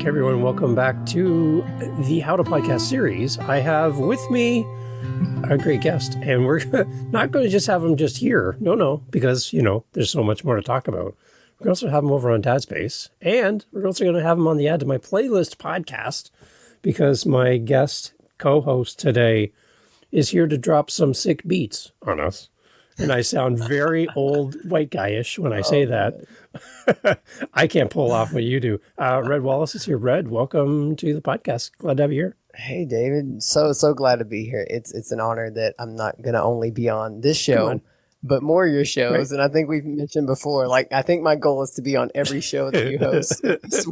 back, everyone. Welcome back to the How to Podcast series. I have with me a great guest, and we're not going to just have him just here. No, because, there's so much more to talk about. We're going to also have him over on Dad's Space, and we're also going to have him on the Add to My Playlist podcast, because my guest co-host today is here to drop some sick beats on us. And I sound very old white guyish when I say that. I can't pull off what you do. Red Wallace is here. Red, welcome to the podcast. Glad to have you here. Hey, David. So glad to be here. It's an honor that I'm not going to only be on this show, but more of your shows. Right. And I think we've mentioned before, I think my goal is to be on every show that you host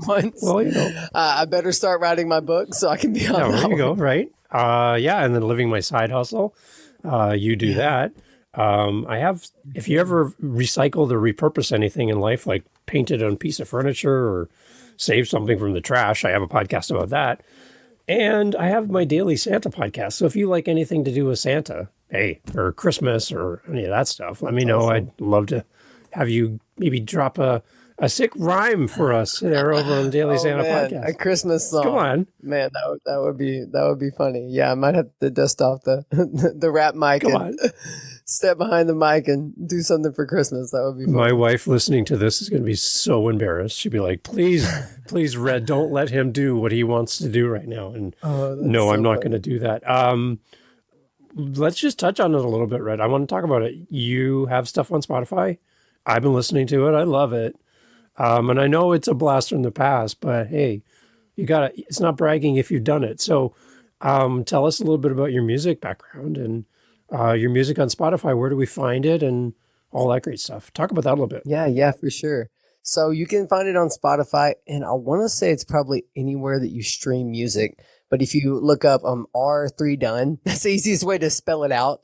once. Well, I better start writing my book so I can be on that. There you go, right? And then living my side hustle. You do that. If you ever recycled or repurpose anything in life, like painted on a piece of furniture or saved something from the trash, I have a podcast about that. And I have my daily Santa podcast. So if you like anything to do with Santa, or Christmas or any of that stuff, let me know. Awesome. I'd love to have you maybe drop a sick rhyme for us there over on the Daily Santa podcast. A Christmas song. Come on. Man, that would be funny. Yeah, I might have to dust off the rap mic and step behind the mic and do something for Christmas. That would be fun. My wife listening to this is going to be so embarrassed. She'd be like, please, Red, don't let him do what he wants to do right now. And no, I'm not going to do that. Let's just touch on it a little bit, Red. I want to talk about it. You have stuff on Spotify. I've been listening to it. I love it. And I know it's a blast from the past, but hey, it's not bragging if you've done it. So tell us a little bit about your music background and your music on Spotify. Where do we find it and all that great stuff? Talk about that a little bit. Yeah, for sure. So you can find it on Spotify, and I want to say it's probably anywhere that you stream music. But if you look up R3DONE, that's the easiest way to spell it out.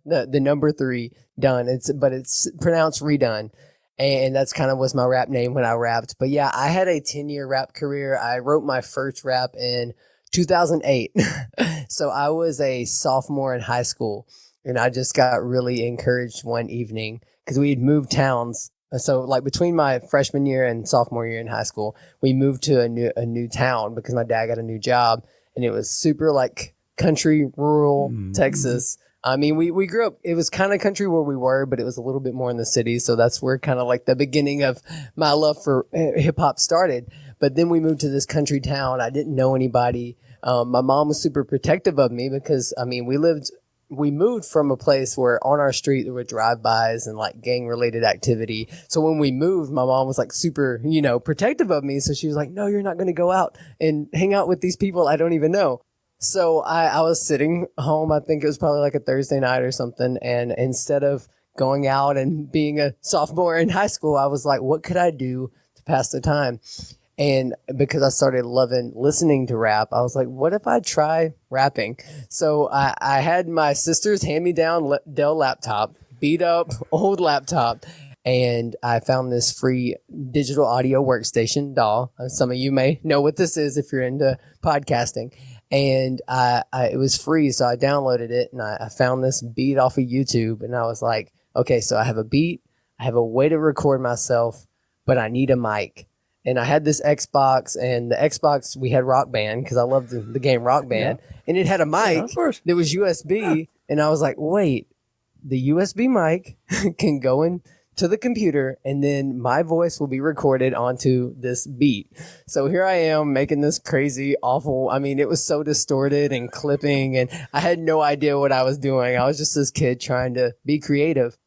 The number 3 done. It's pronounced redone. And that's kind of was my rap name when I rapped. But yeah, I had a 10-year rap career. I wrote my first rap in 2008. So I was a sophomore in high school, and I just got really encouraged one evening because we had moved towns. So between my freshman year and sophomore year in high school, we moved to a new town because my dad got a new job, and it was super country, rural Texas. I mean, we grew up, it was kind of country where we were, but it was a little bit more in the city. So that's where kind of the beginning of my love for hip hop started. But then we moved to this country town. I didn't know anybody. My mom was super protective of me because, we moved from a place where on our street there were drive-bys and gang related activity. So when we moved, my mom was super, protective of me. So she was like, no, you're not going to go out and hang out with these people I don't even know. So I was sitting home, I think it was probably a Thursday night or something. And instead of going out and being a sophomore in high school, I was like, what could I do to pass the time? And because I started loving listening to rap, I was like, what if I try rapping? So I had my sister's hand-me-down Dell laptop, beat up old laptop. And I found this free digital audio workstation, DAW. Some of you may know what this is if you're into podcasting. And it was free, so I downloaded it, and I found this beat off of YouTube. And I was like, okay, so I have a beat, I have a way to record myself, but I need a mic. And I had this Xbox, and the Xbox, we had Rock Band, because I loved the game Rock Band. Yeah. And it had a mic that was USB. Yeah. And I was like, wait, the USB mic can go in to the computer, and then my voice will be recorded onto this beat. So here I am making this crazy, awful, it was so distorted and clipping, and I had no idea what I was doing. I was just this kid trying to be creative.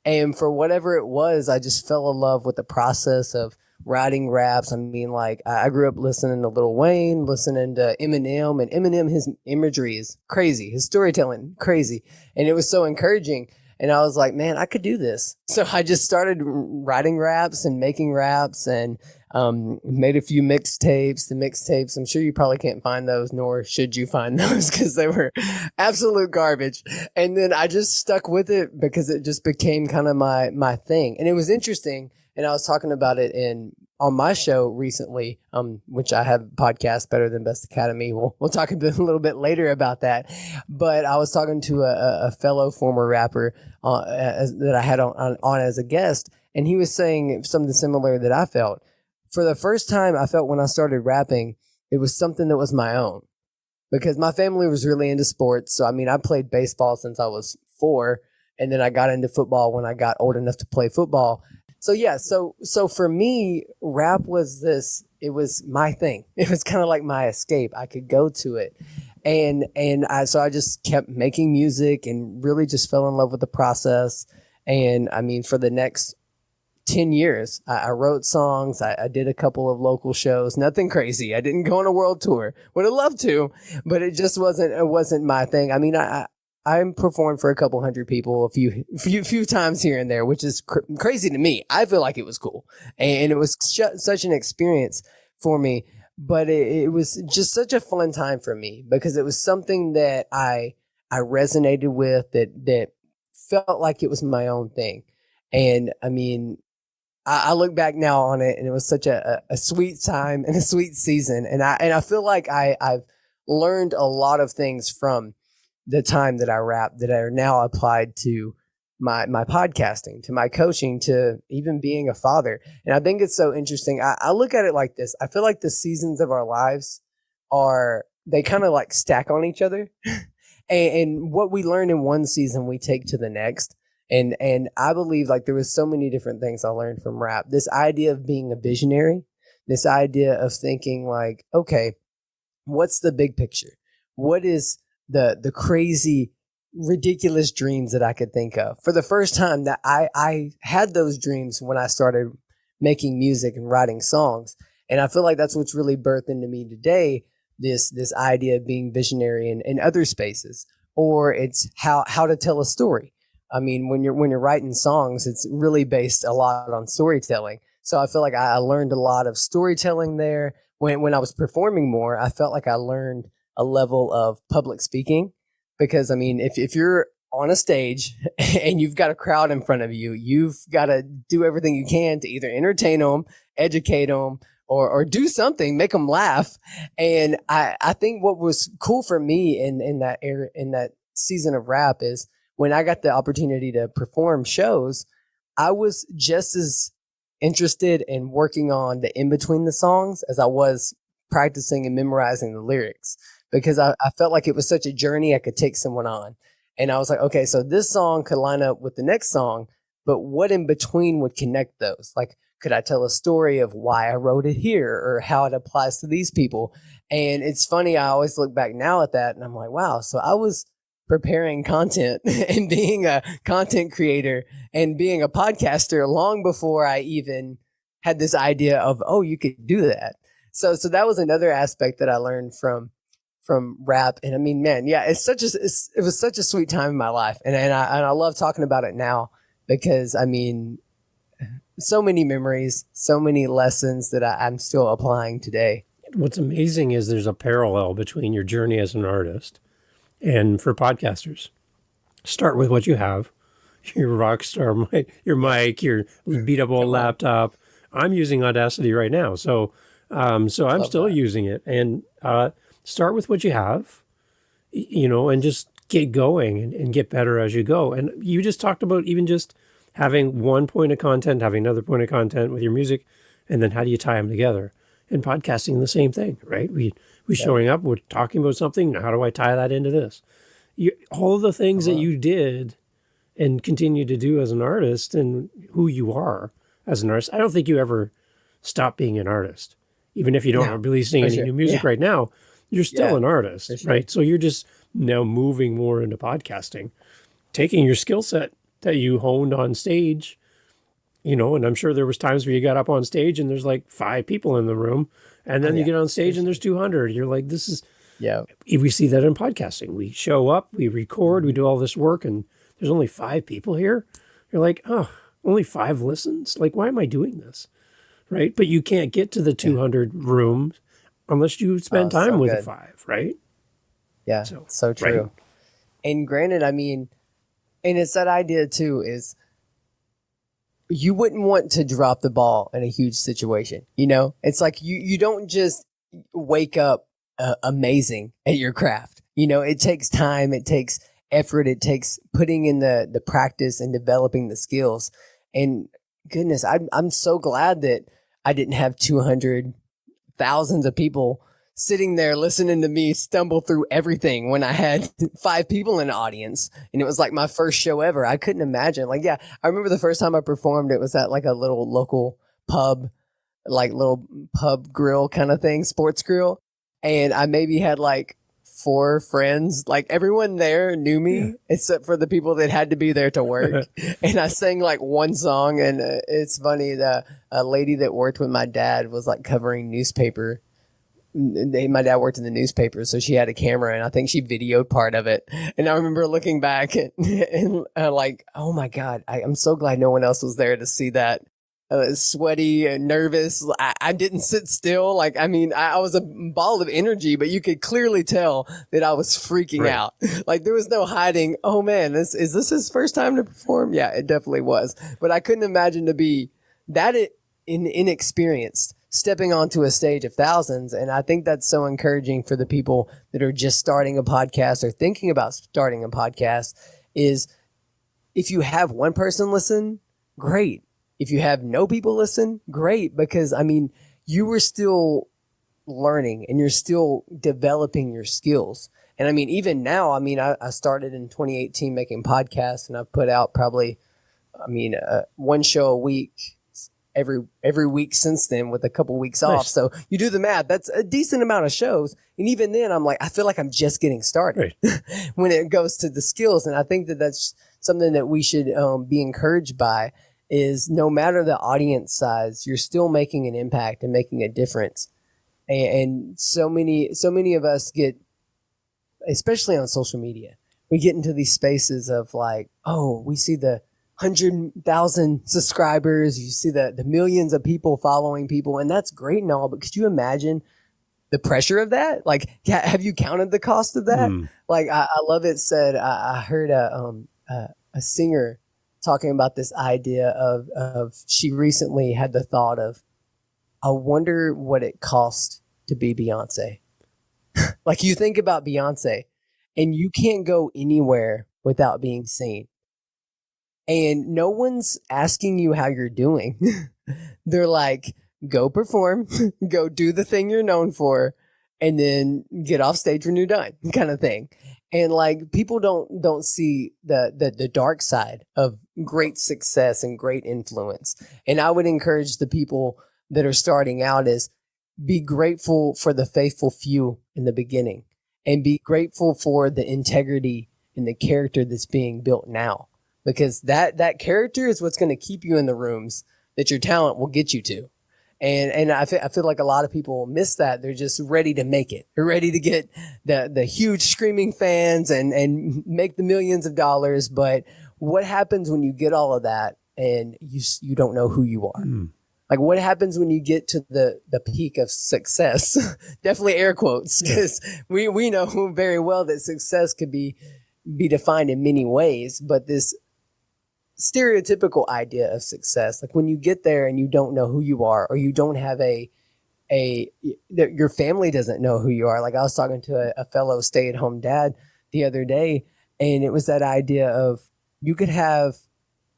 And for whatever it was, I just fell in love with the process of writing raps. I grew up listening to Lil Wayne, listening to Eminem, and Eminem, his imagery is crazy. His storytelling, crazy. And it was so encouraging. And I was like, man, I could do this. So I just started writing raps and making raps and made a few mixtapes. The mixtapes, I'm sure you probably can't find those, nor should you find those because they were absolute garbage. And then I just stuck with it because it just became kind of my thing. And it was interesting. And I was talking about it on my show recently, which I have a podcast, Better Than Best Academy. We'll talk a little bit later about that. But I was talking to a fellow former rapper that I had on as a guest, and he was saying something similar that I felt. for the first time, I felt when I started rapping, it was something that was my own because my family was really into sports. So, I mean, I played baseball since I was 4, and then I got into football when I got old enough to play football. So, yeah, so for me, rap was this, it was my thing. It was kind of like my escape. I could go to it. So I just kept making music and really just fell in love with the process. And I mean, for the next 10 years, I wrote songs. I did a couple of local shows, nothing crazy. I didn't go on a world tour. Would have loved to, but it just wasn't my thing. I mean, I performed for a couple hundred people a few times here and there, which is crazy to me. I feel like it was cool. And it was such an experience for me. But it was just such a fun time for me because it was something that I resonated with that felt like it was my own thing. And I mean, I look back now on it and it was such a sweet time and a sweet season. And I feel like I've learned a lot of things from the time that I rapped that are now applied to my podcasting, to my coaching, to even being a father. And I think it's so interesting. I look at it like this. I feel like the seasons of our lives they kind of like stack on each other. and what we learn in one season, we take to the next. And I believe like there was so many different things I learned from rap. This idea of being a visionary, this idea of thinking like, okay, what's the big picture? What is the crazy ridiculous dreams that I could think of? For the first time that I had those dreams when I started making music and writing songs. And I feel like that's what's really birthed into me today, this idea of being visionary in other spaces, or it's how to tell a story. I mean, when you're writing songs, it's really based a lot on storytelling. So I feel like I learned a lot of storytelling there. When I was performing more, I felt like I learned a level of public speaking. Because, I mean, if you're on a stage and you've got a crowd in front of you, you've got to do everything you can to either entertain them, educate them, or do something, make them laugh. And I think what was cool for me in that season of rap is when I got the opportunity to perform shows, I was just as interested in working on the in-between the songs as I was practicing and memorizing the lyrics. Because I felt like it was such a journey I could take someone on. And I was like, okay, so this song could line up with the next song, but what in between would connect those? Like, could I tell a story of why I wrote it here or how it applies to these people? And it's funny, I always look back now at that and I'm like, wow, so I was preparing content and being a content creator and being a podcaster long before I even had this idea of, oh, you could do that. So that was another aspect that I learned from rap. And I mean, man, yeah, it was such a sweet time in my life. And I love talking about it now because I mean, so many memories, so many lessons that I'm still applying today. What's amazing is there's a parallel between your journey as an artist and for podcasters. Start with what you have, your Rockstar mic, your mic, your beat up old laptop. I'm using Audacity right now. So I'm still using it. And, start with what you have, and just get going and get better as you go. And you just talked about even just having one point of content, having another point of content with your music, and then how do you tie them together? And podcasting, the same thing, right? We showing up, we're talking about something. How do I tie that into this? All of the things that you did and continue to do as an artist and who you are as an artist. I don't think you ever stop being an artist, even if you don't releasing any new music right now. You're still an artist, right? So you're just now moving more into podcasting, taking your skill set that you honed on stage, and I'm sure there was times where you got up on stage and there's like 5 people in the room, and then you get on stage and there's 200. You're like, this is, we see that in podcasting. We show up, we record, we do all this work, and there's only 5 people here. You're like, oh, only 5 listens? Like, why am I doing this? Right? But you can't get to the 200 rooms unless you spend time with the 5, right? Yeah, so true. Right? And granted, I mean, and it's that idea too, is you wouldn't want to drop the ball in a huge situation. It's like you don't just wake up amazing at your craft. It takes time, it takes effort, it takes putting in the practice and developing the skills. And goodness, I'm so glad that I didn't have 200 thousands of people sitting there listening to me stumble through everything when I had 5 people in the audience. And it was like my first show ever. I couldn't imagine. Like, yeah, I remember the first time I performed, it was at like a little local pub, like little pub grill kind of thing, sports grill. And I maybe had like 4 friends. Like everyone there knew me except for the people that had to be there to work. And I sang like one song. And it's funny, a lady that worked with my dad was like covering newspaper. My dad worked in the newspaper, so she had a camera, and I think she videoed part of it. And I remember looking back and like, oh my God, I'm so glad no one else was there to see that. Sweaty and nervous. I didn't sit still. Like, I mean, I was a ball of energy, but you could clearly tell that I was freaking out. Like there was no hiding. Oh man, is this his first time to perform? Yeah, it definitely was. But I couldn't imagine to be that inexperienced stepping onto a stage of thousands. And I think that's so encouraging for the people that are just starting a podcast or thinking about starting a podcast is if you have one person listen, great. If you have no people listen, great. Because I mean, you were still learning and you're still developing your skills. And I mean, even now, I mean, I started in 2018 making podcasts and I've put out probably, one show a week every week since then with a couple weeks off. So you do the math, that's a decent amount of shows. And even then I'm like, I feel like I'm just getting started when it goes to the skills. And I think that that's something that we should be encouraged by is no matter the audience size, you're still making an impact and making a difference. And so many of us get, especially on social media, we get into these spaces of like, oh, we see the 100,000 subscribers. You see the millions of people following people, and that's great and all. But could you imagine the pressure of that? Like, have you counted the cost of that? Like, I love it said. I heard a singer talking about this idea of she recently had the thought of, I wonder what it cost to be Beyonce. Like you think about Beyonce, and you can't go anywhere without being seen. And no one's asking you how you're doing. They're like, go perform, go do the thing you're known for, and then get off stage when you're done, kind of thing. And like people don't see the dark side of great success and great influence. And I would encourage the people that are starting out is be grateful for the faithful few in the beginning and be grateful for the integrity and the character that's being built now. Because that character is what's going to keep you in the rooms that your talent will get you to. And I feel like a lot of people miss that. They're just ready to make it. They're ready to get the huge screaming fans and make the millions of dollars. But what happens when you get all of that and you don't know who you are? Like what happens when you get to the peak of success? Definitely air quotes, because we know very well that success could be defined in many ways, but this stereotypical idea of success, like when you get there and you don't know who you are, or you don't have your family doesn't know who you are. Like I was talking to a fellow stay-at-home dad the other day, and it was that idea of you could have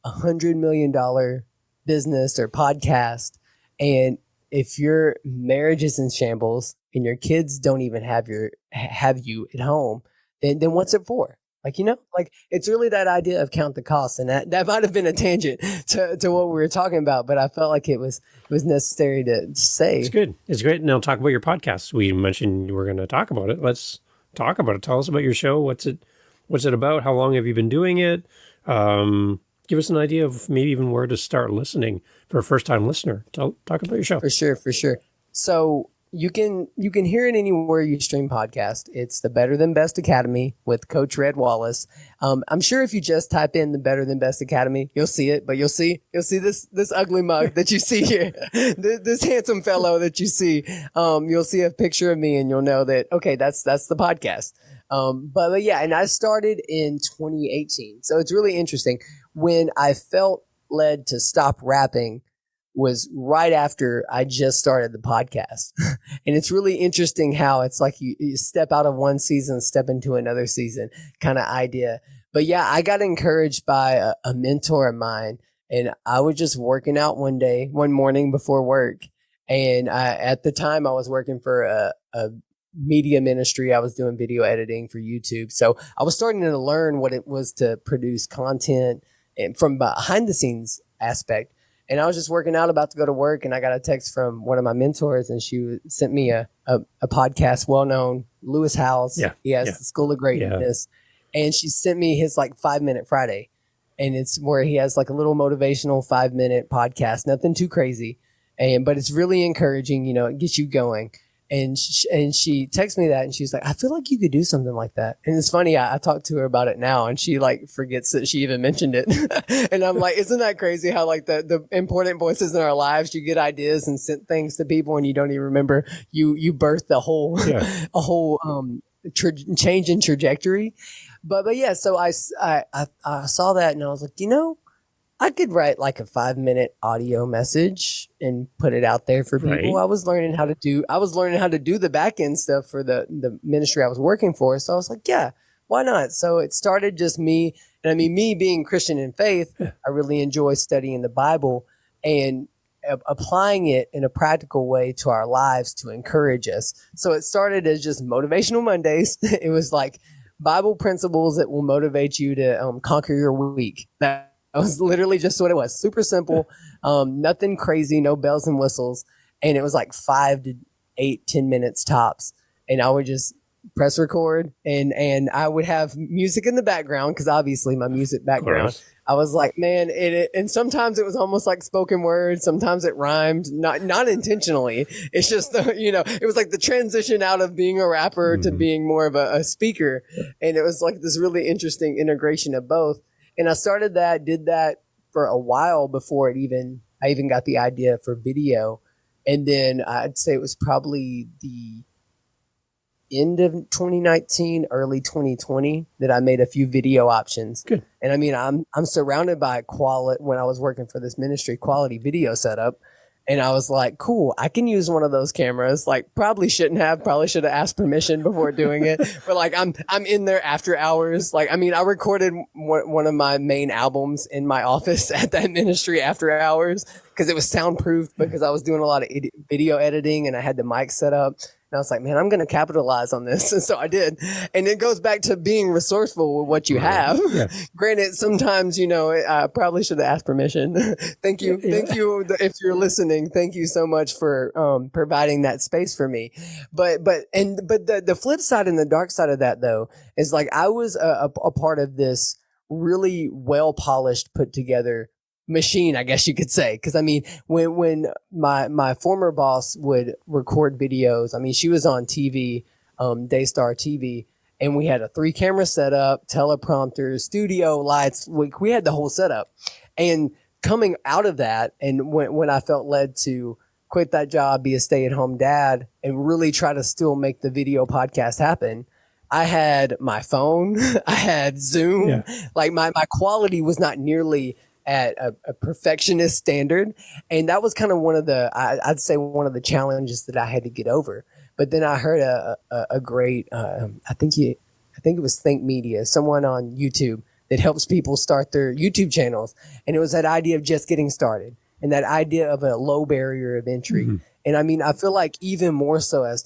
$100 million business or podcast, and if your marriage is in shambles and your kids don't even have you at home, then what's it for? Like, like it's really that idea of count the cost. And that might have been a tangent to what we were talking about, but I felt like it was necessary to say. It's good. It's great. Now talk about your podcast. We mentioned you were going to talk about it. Let's talk about it. Tell us about your show. What's it about? How long have you been doing it? Give us an idea of maybe even where to start listening for a first time listener. Talk about your show. For sure. So you can hear it anywhere you stream podcast. It's the Better Than Best Academy with Coach Red Wallace. I'm sure if you just type in the Better Than Best Academy, you'll see it, but you'll see this ugly mug that you see here, this handsome fellow that you see. You'll see a picture of me and you'll know that, okay, that's the podcast. But yeah, and I started in 2018. So it's really interesting. When I felt led to stop rapping was right after I just started the podcast. And it's really interesting how it's like you step out of one season, step into another season kind of idea. But yeah, I got encouraged by a mentor of mine, and I was just working out one morning before work. And at the time I was working for a media ministry. I was doing video editing for YouTube. So I was starting to learn what it was to produce content and from behind the scenes aspect. And I was just working out, about to go to work, and I got a text from one of my mentors, and she sent me a podcast, well-known, Lewis Howes. Yeah. He has the School of Greatness. Yeah. And she sent me his like 5-Minute Friday. And it's where he has like a little motivational 5-minute podcast, nothing too crazy. But it's really encouraging, it gets you going. And she texted me that, and she's like, I feel like you could do something like that. And it's funny, I talked to her about it now, and she like forgets that she even mentioned it. And I'm like, isn't that crazy how like the important voices in our lives, you get ideas and send things to people and you don't even remember you birthed a whole change in trajectory. But yeah, so I saw that, and I was like, I could write like a 5-minute audio message and put it out there for people. Right. I was learning how to do the back end stuff for the ministry I was working for. So I was like, yeah, why not? So it started just me. And I mean, me being Christian in faith, I really enjoy studying the Bible and applying it in a practical way to our lives to encourage us. So it started as just Motivational Mondays. It was like Bible principles that will motivate you to conquer your week. That was literally just what it was. Super simple, nothing crazy, no bells and whistles. And it was like 5 to 8, 10 minutes tops. And I would just press record, and I would have music in the background, because obviously my music background. I was like, man, and sometimes it was almost like spoken word. Sometimes it rhymed, not intentionally. It's just, it was like the transition out of being a rapper to being more of a speaker. And it was like this really interesting integration of both. And I did that for a while before I even got the idea for video. And then I'd say it was probably the end of 2019, early 2020 that I made a few video options. Good. And I mean, I'm surrounded by when I was working for this ministry, quality video setup. And I was like, cool, I can use one of those cameras. Like, probably should have asked permission before doing it. But like, I'm in there after hours. Like, I mean, I recorded one of my main albums in my office at that ministry after hours, because it was soundproofed, because I was doing a lot of video editing and I had the mic set up. And I was like, man, I'm going to capitalize on this. And so I did. And it goes back to being resourceful with what you have. Yeah. Granted, sometimes, I probably should have asked permission. Thank you. Yeah. Thank you. If you're listening, thank you so much for providing that space for me. But the flip side and the dark side of that, though, is like I was a part of this really well polished, put together machine, I guess you could say. Because I mean, when my former boss would record videos, I mean, she was on TV, Daystar TV, and we had a 3-camera setup, teleprompter, studio lights. We had the whole setup. And coming out of that, and when I felt led to quit that job, be a stay-at-home dad, and really try to still make the video podcast happen, I had my phone, I had Zoom. Yeah. Like my quality was not nearly at a perfectionist standard. And that was kind of I'd say one of the challenges that I had to get over. But then I heard a great, I think it was Think Media, someone on YouTube that helps people start their YouTube channels. And it was that idea of just getting started and that idea of a low barrier of entry. Mm-hmm. And I mean, I feel like even more so as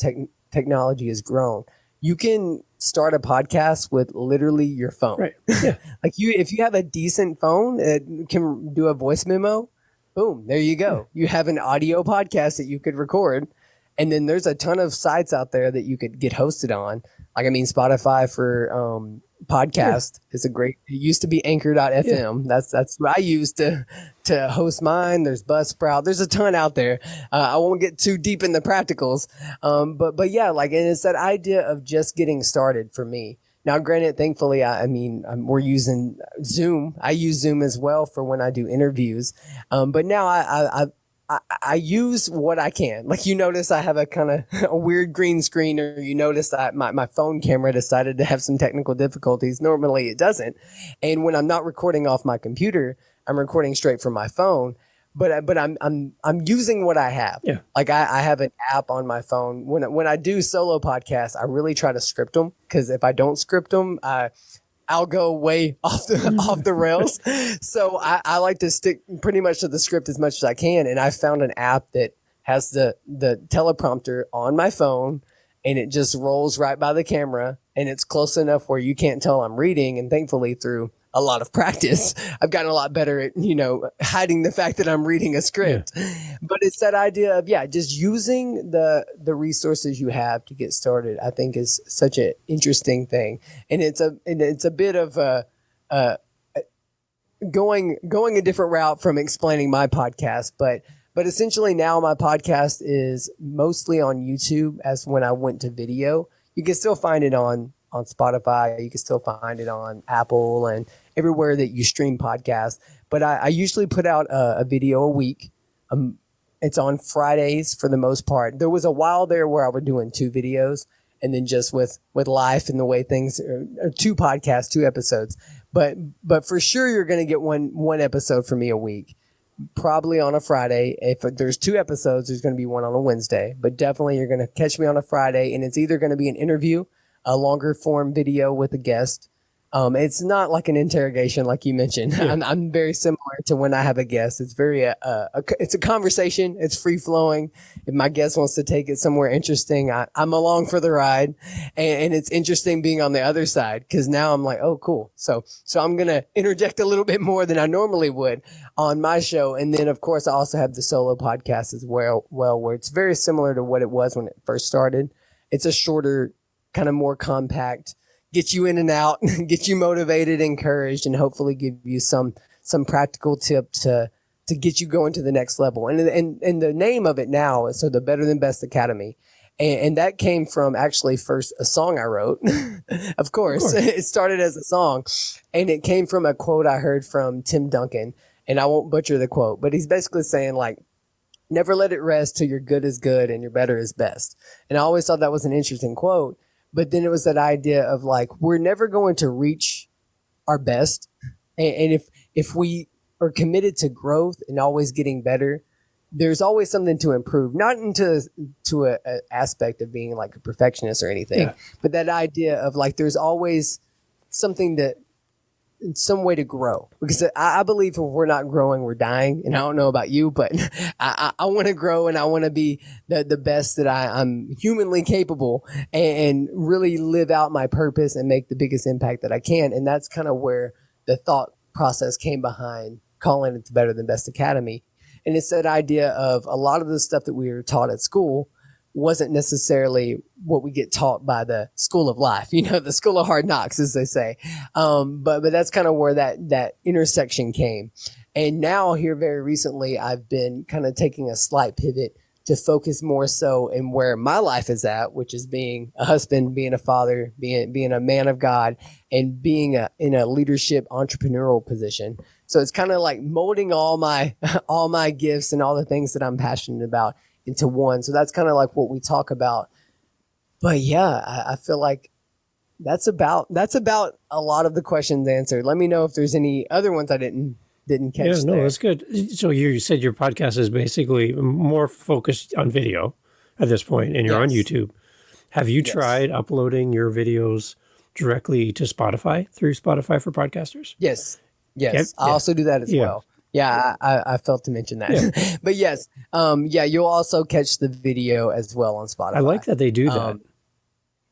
technology has grown, you can start a podcast with literally your phone. Right. Yeah. Like if you have a decent phone that can do a voice memo, boom, there you go. Yeah. You have an audio podcast that you could record. And then there's a ton of sites out there that you could get hosted on. Like, I mean, Spotify for podcast is it used to be anchor.fm. Yeah. That's what I use to host mine. There's Buzzsprout. There's a ton out there. I won't get too deep in the practicals. But yeah, like, and it's that idea of just getting started for me. Now, granted, thankfully, we're using Zoom. I use Zoom as well for when I do interviews. But now I use what I can. Like, you notice I have a kind of a weird green screen, or you notice that my phone camera decided to have some technical difficulties. Normally it doesn't. And when I'm not recording off my computer, I'm recording straight from my phone. But I'm using what I have. Yeah. Like I have an app on my phone. When I do solo podcasts, I really try to script them, because if I don't script them, I'll go way off the rails. So I like to stick pretty much to the script as much as I can. And I found an app that has the teleprompter on my phone, and it just rolls right by the camera, and it's close enough where you can't tell I'm reading. And thankfully, through a lot of practice, I've gotten a lot better at, hiding the fact that I'm reading a script. Yeah. But it's that idea of, just using the resources you have to get started, I think is such an interesting thing. And it's a bit of going a different route from explaining my podcast, but essentially now my podcast is mostly on YouTube. As when I went to video, you can still find it on Spotify. You can still find it on Apple and everywhere that you stream podcasts. But I usually put out a video a week. It's on Fridays for the most part. There was a while there where I was doing 2 videos, and then just with life and the way things are 2 podcasts, 2 episodes. But for sure, you're going to get one episode from me a week. Probably on a Friday. If there's 2 episodes, there's going to be one on a Wednesday. But definitely you're going to catch me on a Friday, and it's either going to be an interview, a longer form video with a guest. It's not like an interrogation like you mentioned. Yeah. I'm very similar to when I have a guest. It's very it's a conversation. It's free flowing. If my guest wants to take it somewhere interesting, I'm along for the ride, and it's interesting being on the other side, because now I'm like, oh, cool. So I'm gonna interject a little bit more than I normally would on my show, and then of course I also have the solo podcast as well, where it's very similar to what it was when it first started. It's a shorter, kind of more compact, get you in and out, get you motivated, encouraged, and hopefully give you some practical tip to get you going to the next level. And the name of it now is the Better Than Best Academy. And that came from actually first a song I wrote. Of course, it started as a song, and it came from a quote I heard from Tim Duncan, and I won't butcher the quote, but he's basically saying, like, never let it rest till your good is good and your better is best. And I always thought that was an interesting quote. But then it was that idea of, like, we're never going to reach our best. And if we are committed to growth and always getting better, there's always something to improve, not into a aspect of being like a perfectionist or anything, but that idea of, like, there's always something that, in some way, to grow. Because I believe if we're not growing, we're dying. And I don't know about you, but I want to grow, and I want to be the best that I'm humanly capable, and really live out my purpose and make the biggest impact that I can. And that's kind of where the thought process came behind calling it the Better Than Best Academy. And it's that idea of a lot of the stuff that we were taught at school wasn't necessarily what we get taught by the school of life, the school of hard knocks, as they say. But that's kind of where that intersection came. And now here very recently, I've been kind of taking a slight pivot to focus more so in where my life is at, which is being a husband, being a father, being a man of God, and being in a leadership entrepreneurial position. So it's kind of like molding all my gifts and all the things that I'm passionate about into one. So that's kind of like what we talk about. But yeah, I feel like that's about a lot of the questions answered. Let me know if there's any other ones I didn't catch. Yeah, no, that's good. So you said your podcast is basically more focused on video at this point, and you're on YouTube. Have you tried uploading your videos directly to Spotify through Spotify for Podcasters? Yes. I also do that as well. Yeah, I felt to mention that. Yeah. But yes, you'll also catch the video as well on Spotify. I like that they do that.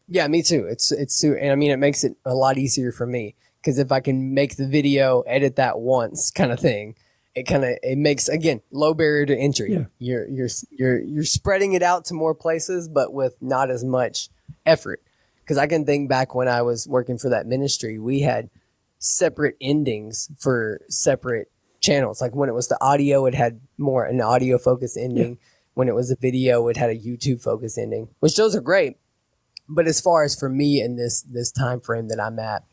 Yeah, me too. And I mean, it makes it a lot easier for me, because if I can make the video, edit that once kind of thing, it makes, again, low barrier to entry. Yeah. You're spreading it out to more places, but with not as much effort. Because I can think back when I was working for that ministry, we had separate endings for separate channels. Like when it was the audio, it had more an audio focused ending. Yeah. When it was a video, it had a YouTube focused ending, which those are great. But as far as for me in this time frame that I'm at,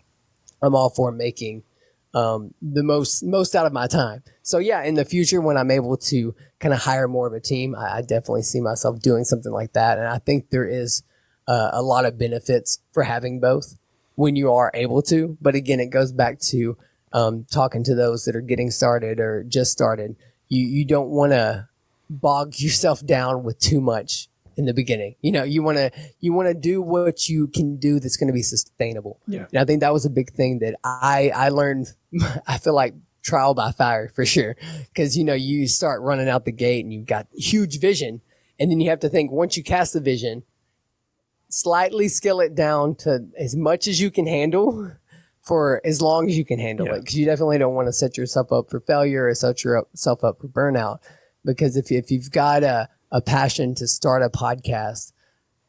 I'm all for making the most out of my time. So yeah, in the future, when I'm able to kind of hire more of a team, I definitely see myself doing something like that. And I think there is a lot of benefits for having both when you are able to. But again, it goes back to talking to those that are getting started or just started. You don't want to bog yourself down with too much in the beginning. You want to do what you can do that's going to be sustainable. Yeah. And I think that was a big thing that I learned. I feel like trial by fire for sure. Cause you start running out the gate and you've got huge vision, And then you have to think, once you cast the vision, slightly scale it down to as much as you can handle for as long as you can handle it. Because you definitely don't want to set yourself up for failure or set yourself up for burnout. Because if you've got a passion to start a podcast,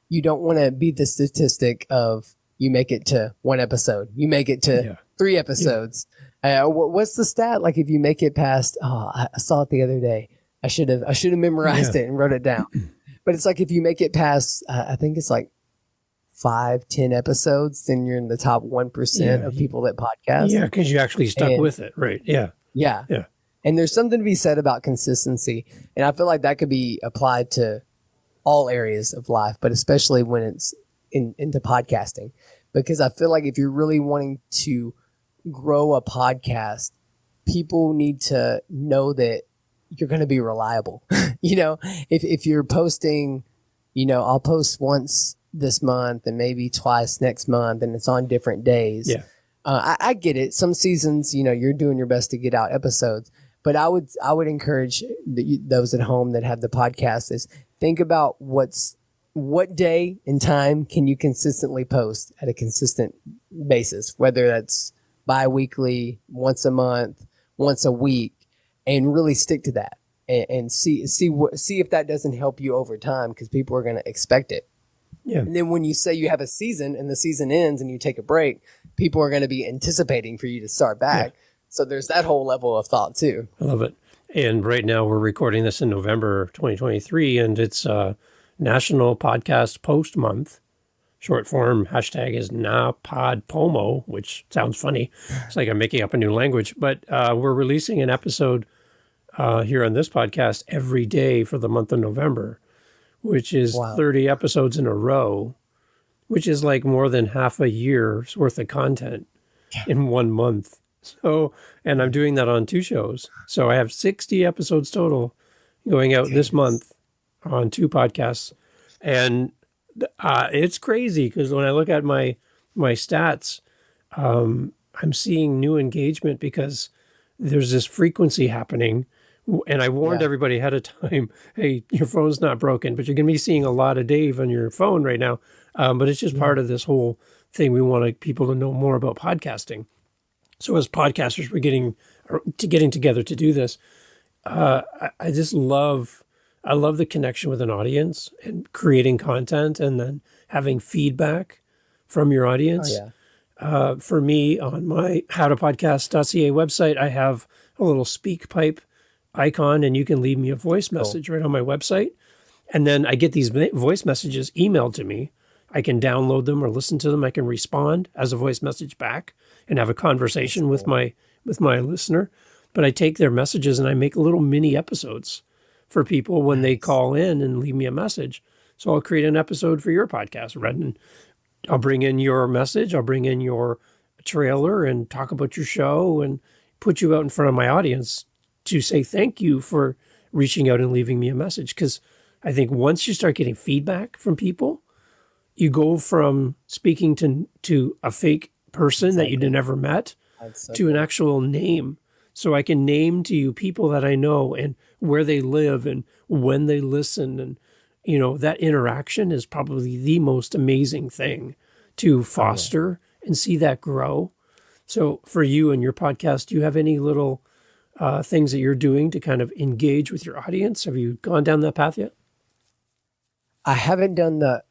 you don't want to be the statistic of you make it to one episode, you make it to 3 episodes. What's the stat? Like if you make it past, I saw it the other day. I should have memorized it and wrote it down. But it's like if you make it past, I think it's like 5-10 episodes, then you're in the top 1% of people that podcast. Yeah, because you actually stuck with it, right? Yeah. And there's something to be said about consistency, and I feel like that could be applied to all areas of life, but especially when it's into podcasting, because I feel like if you're really wanting to grow a podcast, people need to know that you're going to be reliable. If you're posting, I'll post once this month and maybe twice next month, and it's on different days. I get it. Some seasons, you're doing your best to get out episodes, but I would encourage those at home that have the podcast is think about what day and time can you consistently post at a consistent basis, whether that's bi-weekly, once a month, once a week, and really stick to that and see if that doesn't help you over time, because people are going to expect it. And then when you say you have a season and the season ends and you take a break, people are going to be anticipating for you to start back. So there's that whole level of thought too. I love it. And right now we're recording this in November 2023, and it's National Podcast Post Month. Short form hashtag is NaPodPomo, which sounds funny. It's like I'm making up a new language. But we're releasing an episode here on this podcast every day for the month of November, which is 30 episodes in a row, which is like more than half a year's worth of content in 1 month. So, and I'm doing that on 2 shows. So I have 60 episodes total going out this month on 2 podcasts. And it's crazy because when I look at my stats, I'm seeing new engagement because there's this frequency happening. And I warned everybody ahead of time, hey, your phone's not broken, but you're going to be seeing a lot of Dave on your phone right now. But it's just part of this whole thing. We want people to know more about podcasting. So as podcasters, we're getting together to do this. I just love the connection with an audience and creating content and then having feedback from your audience. For me, on my howtopodcast.ca website, I have a little speak pipe icon, and you can leave me a voice message right on my website. And then I get these voice messages emailed to me. I can download them or listen to them. I can respond as a voice message back and have a conversation with my listener. But I take their messages and I make little mini episodes for people when they call in and leave me a message. So I'll create an episode for your podcast, Redden. I'll bring in your message. I'll bring in your trailer and talk about your show and put you out in front of my audience to say thank you for reaching out and leaving me a message. Because I think once you start getting feedback from people, you go from speaking to a fake person that you'd never met to an actual name. So I can name to you people that I know and where they live and when they listen. And, that interaction is probably the most amazing thing to foster and see that grow. So for you and your podcast, do you have any little things that you're doing to kind of engage with your audience? Have you gone down that path yet? I haven't done the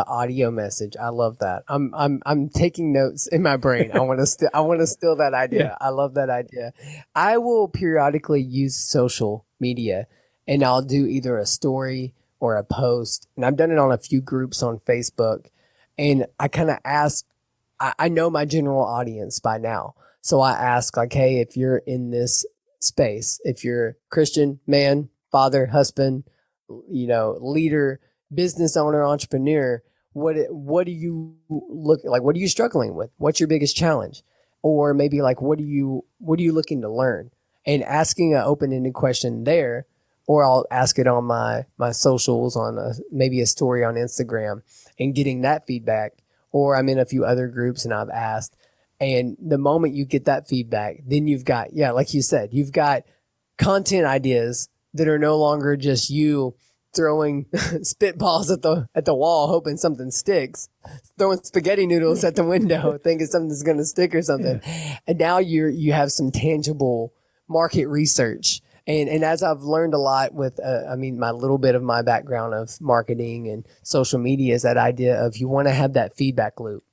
audio message. I love that. I'm taking notes in my brain. I want to steal that idea. I love that idea. I will periodically use social media, and I'll do either a story or a post. And I've done it on a few groups on Facebook, and I kind of ask. I know my general audience by now, so I ask like, hey, if you're in this space, if you're Christian, man, father, husband, leader, business owner, entrepreneur, what do you look like? What are you struggling with? What's your biggest challenge? Or maybe like, what are you looking to learn? And asking an open-ended question there, or I'll ask it on my socials, on maybe a story on Instagram, and getting that feedback. Or I'm in a few other groups and I've asked. And the moment you get that feedback, then you've got, like you said, you've got content ideas that are no longer just you throwing spitballs at the wall, hoping something sticks, throwing spaghetti noodles at the window, thinking something's going to stick or something. Yeah. And now you have some tangible market research. And as I've learned a lot with, my little bit of my background of marketing and social media is that idea of you want to have that feedback loop.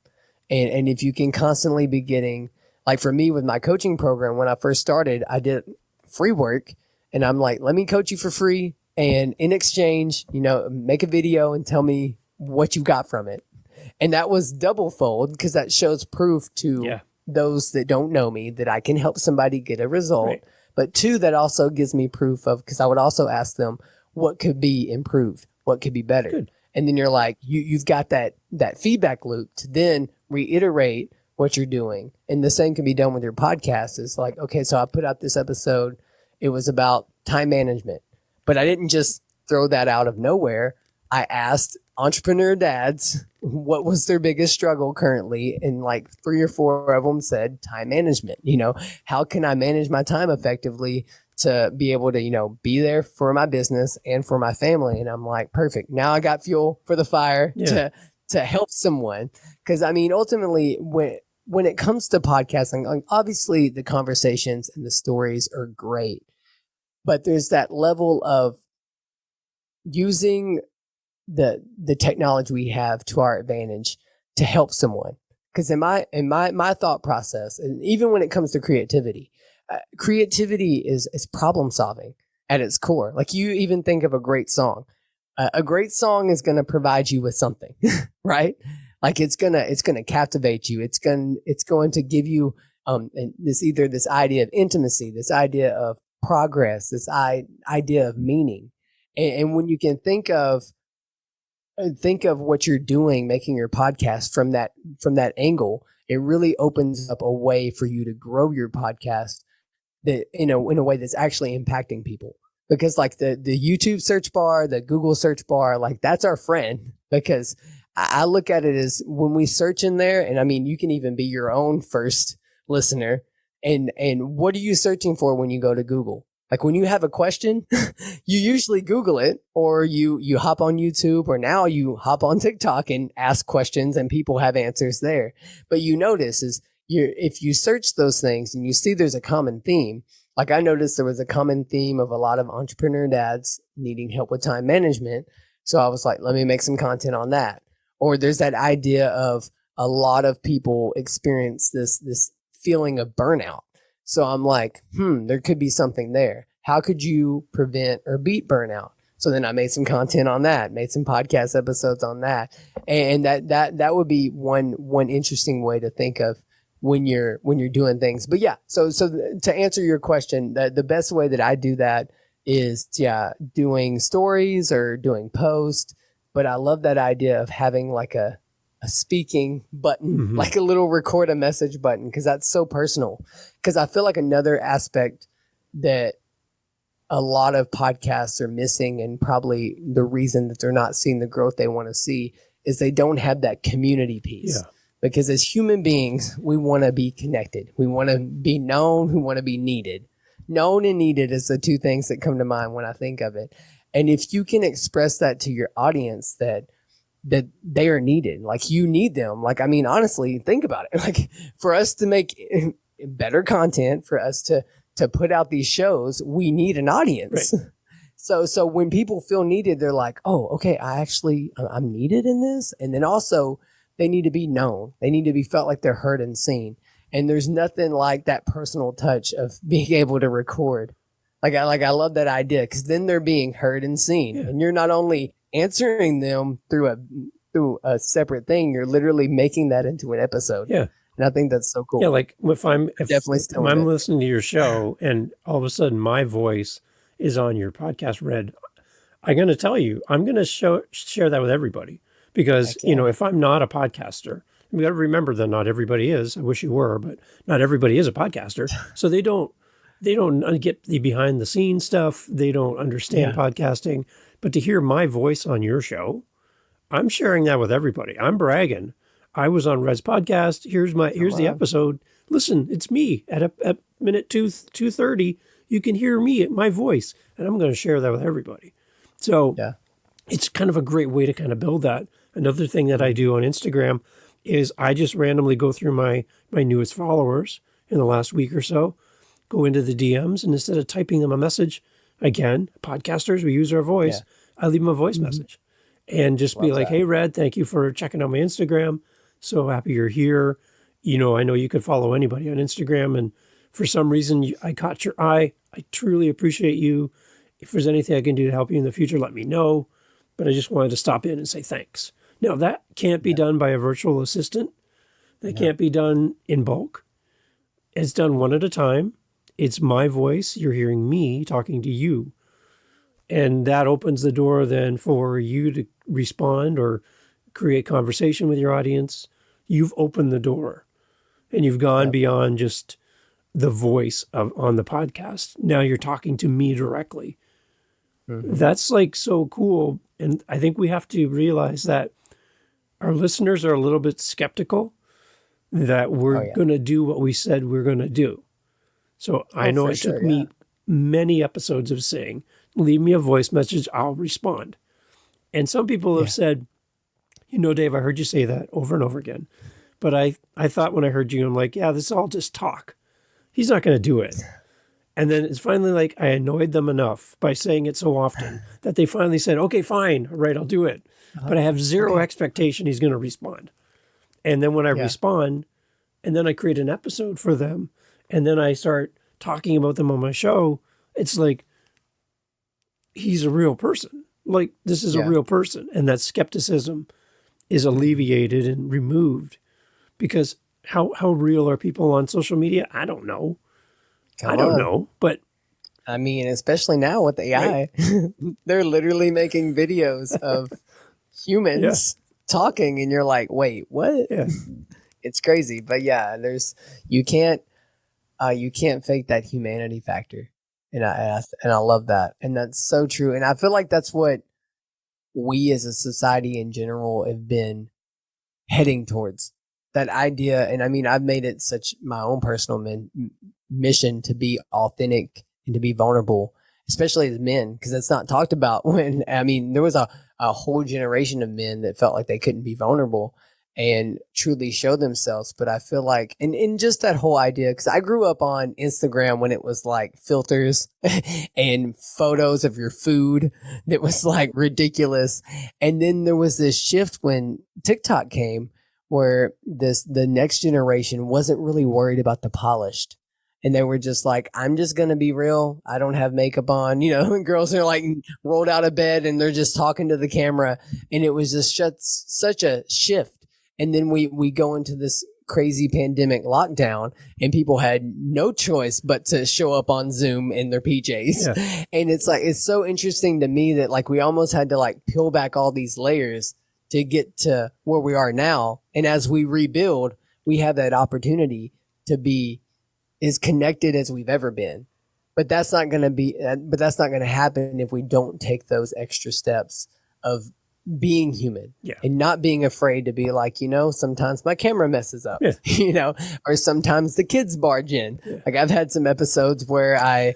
And if you can constantly be getting, like for me with my coaching program, when I first started, I did free work and I'm like, let me coach you for free. And in exchange, make a video and tell me what you got from it. And that was double fold because that shows proof to those that don't know me that I can help somebody get a result. Right. But two, that also gives me proof of, because I would also ask them what could be improved, what could be better. Good. And then you're like, you've got that feedback loop to then reiterate what you're doing. And the same can be done with your podcast. It's like, okay, so I put out this episode. It was about time management, but I didn't just throw that out of nowhere. I asked entrepreneur dads what was their biggest struggle currently, and like 3 or 4 of them said time management. How can I manage my time effectively to be able to be there for my business and for my family? And I'm like, perfect, now I got fuel for the fire to help someone. Because ultimately when it comes to podcasting, like, obviously the conversations and the stories are great, but there's that level of using the technology we have to our advantage to help someone. Because in my thought process, and even when it comes to creativity is problem solving at its core. Like, you even think of a great song. A great song is going to provide you with something, right? Like it's gonna captivate you. It's going to give you this idea of intimacy, this idea of progress, this idea of meaning. And when you can think of what you're doing, making your podcast from that angle, it really opens up a way for you to grow your podcast that in a way that's actually impacting people. Because like the YouTube search bar, the Google search bar, like that's our friend. Because I look at it as when we search in there, and you can even be your own first listener. And what are you searching for when you go to Google? Like when you have a question, you usually Google it, or you hop on YouTube, or now you hop on TikTok and ask questions and people have answers there. But you notice if you search those things and you see there's a common theme, like I noticed there was a common theme of a lot of entrepreneur dads needing help with time management. So I was like, let me make some content on that. Or there's that idea of a lot of people experience this feeling of burnout. So I'm like, there could be something there. How could you prevent or beat burnout? So then I made some content on that, made some podcast episodes on that. And that would be one interesting way to think of when you're doing things. But yeah, so to answer your question, the best way that I do that is doing stories or doing posts. But I love that idea of having like a speaking button, like a little record a message button, because that's so personal. Because I feel like another aspect that a lot of podcasts are missing, and probably the reason that they're not seeing the growth they want to see, is they don't have that community piece. Yeah. Because as human beings, we want to be connected. We want to be known. We want to be needed. Known and needed is the two things that come to mind when I think of it. And if you can express that to your audience, that they are needed, like you need them. Like, honestly, think about it. Like, for us to make better content, for us to put out these shows, we need an audience. Right. So when people feel needed, they're like, oh, okay, I'm needed in this. And then also they need to be known. They need to be felt like they're heard and seen. And there's nothing like that personal touch of being able to record. I love that idea, because then they're being heard and seen. Yeah. And you're not only answering them through a separate thing, you're literally making that into an episode. Yeah. And I think that's so cool. Yeah, like if I'm listening to your show and all of a sudden my voice is on your podcast read, I'm going to tell you, I'm going to share that with everybody. Because, if I'm not a podcaster, we got to remember that not everybody is. I wish you were, but not everybody is a podcaster. So they don't get the behind the scenes stuff. They don't understand podcasting. But to hear my voice on your show, I'm sharing that with everybody. I'm bragging. I was on Red's podcast. Here's the episode. Listen, it's me at minute 2:30. You can hear me, my voice, and I'm going to share that with everybody. So it's kind of a great way to kind of build that. Another thing that I do on Instagram is I just randomly go through my newest followers in the last week or so, go into the DMs, and instead of typing them a message, again, podcasters, we use our voice, I leave them a voice message and just be like, hey, Red, thank you for checking out my Instagram. So happy you're here. You know, I know you could follow anybody on Instagram, and for some reason I caught your eye. I truly appreciate you. If there's anything I can do to help you in the future, let me know. But I just wanted to stop in and say thanks. Now, that can't be done by a virtual assistant. That can't be done in bulk. It's done one at a time. It's my voice. You're hearing me talking to you. And that opens the door then for you to respond or create conversation with your audience. You've opened the door and you've gone beyond just the voice on the podcast. Now you're talking to me directly. That's like so cool. And I think we have to realize that our listeners are a little bit skeptical that we're going to do what we said we're going to do. So I know it took me many episodes of saying, leave me a voice message, I'll respond. And some people have said, you know, Dave, I heard you say that over and over again. But I thought when I heard you, I'm like, yeah, this is all just talk. He's not going to do it. And then it's finally like I annoyed them enough by saying it so often that they finally said, okay, fine, all right, I'll do it. But I have zero expectation he's going to respond. And then when I respond, and then I create an episode for them, and then I start talking about them on my show, it's like, he's a real person. Like, this is a real person. And that skepticism is alleviated and removed. Because how real are people on social media? I don't know. I don't know. But I mean, especially now with AI, they're literally making videos of humans talking, and you're like, wait, what? Yeah. It's crazy. But yeah, you can't fake that humanity factor. And I love that. And that's so true. And I feel like that's what we as a society in general have been heading towards, that idea. And I mean, I've made it such my own personal mission to be authentic and to be vulnerable, especially as men, because it's not talked about. When, I mean, there was a whole generation of men that felt like they couldn't be vulnerable and truly show themselves. But I feel like, and just that whole idea, because I grew up on Instagram when it was like filters and photos of your food that was like ridiculous. And then there was this shift when TikTok came, where the next generation wasn't really worried about the polished. And they were just like, I'm just going to be real. I don't have makeup on, you know, and girls are like rolled out of bed and they're just talking to the camera. And it was just such a shift. And then we go into this crazy pandemic lockdown, and people had no choice but to show up on Zoom in their PJs. Yeah. And it's like, it's so interesting to me that like we almost had to like peel back all these layers to get to where we are now. And as we rebuild, we have that opportunity to be as connected as we've ever been. But that's not going to happen if we don't take those extra steps of being human and not being afraid to be like, you know, sometimes my camera messes up, you know, or sometimes the kids barge in. Like I've had some episodes where I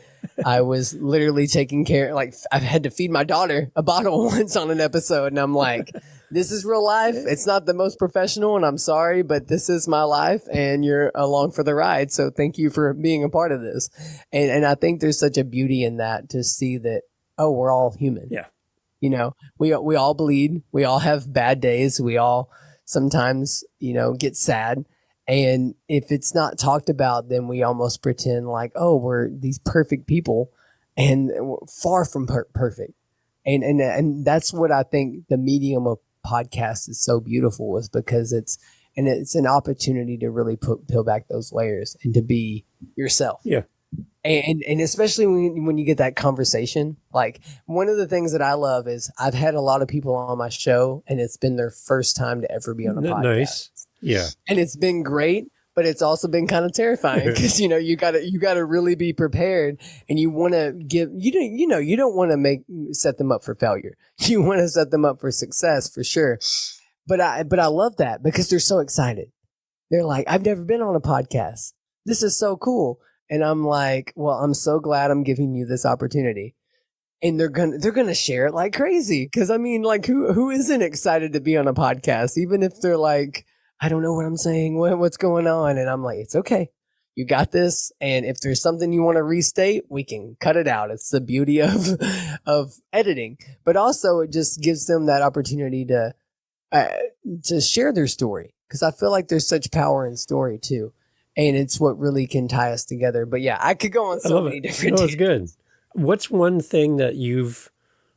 was literally taking care, like I've had to feed my daughter a bottle once on an episode, and I'm like, this is real life. It's not the most professional, and I'm sorry, but this is my life and you're along for the ride. So thank you for being a part of this. And I think there's such a beauty in that, to see that, oh, we're all human. Yeah. You know, we all bleed. We all have bad days. We all sometimes, you know, get sad. And if it's not talked about, then we almost pretend like, oh, we're these perfect people, and we're far from perfect. And that's what I think the medium of podcast is so beautiful, is because it's an opportunity to really peel back those layers and to be yourself. Yeah. And especially when you get that conversation, like one of the things that I love is I've had a lot of people on my show, and it's been their first time to ever be on a podcast. Nice. Yeah. And it's been great, but it's also been kind of terrifying, because, you know, you gotta really be prepared, and you want to you don't want to set them up for failure. You want to set them up for success for sure. But I love that, because they're so excited. They're like, I've never been on a podcast. This is so cool. And I'm like, well, I'm so glad I'm giving you this opportunity. and they're gonna share it like crazy. Cause I mean, like who isn't excited to be on a podcast, even if they're like, I don't know what I'm saying, what's going on. And I'm like, it's okay. You got this. And if there's something you want to restate, we can cut it out. It's the beauty of editing, but also it just gives them that opportunity to share their story. Cause I feel like there's such power in story too. And it's what really can tie us together. But yeah, I could go on so many different. No, it's good. What's one thing that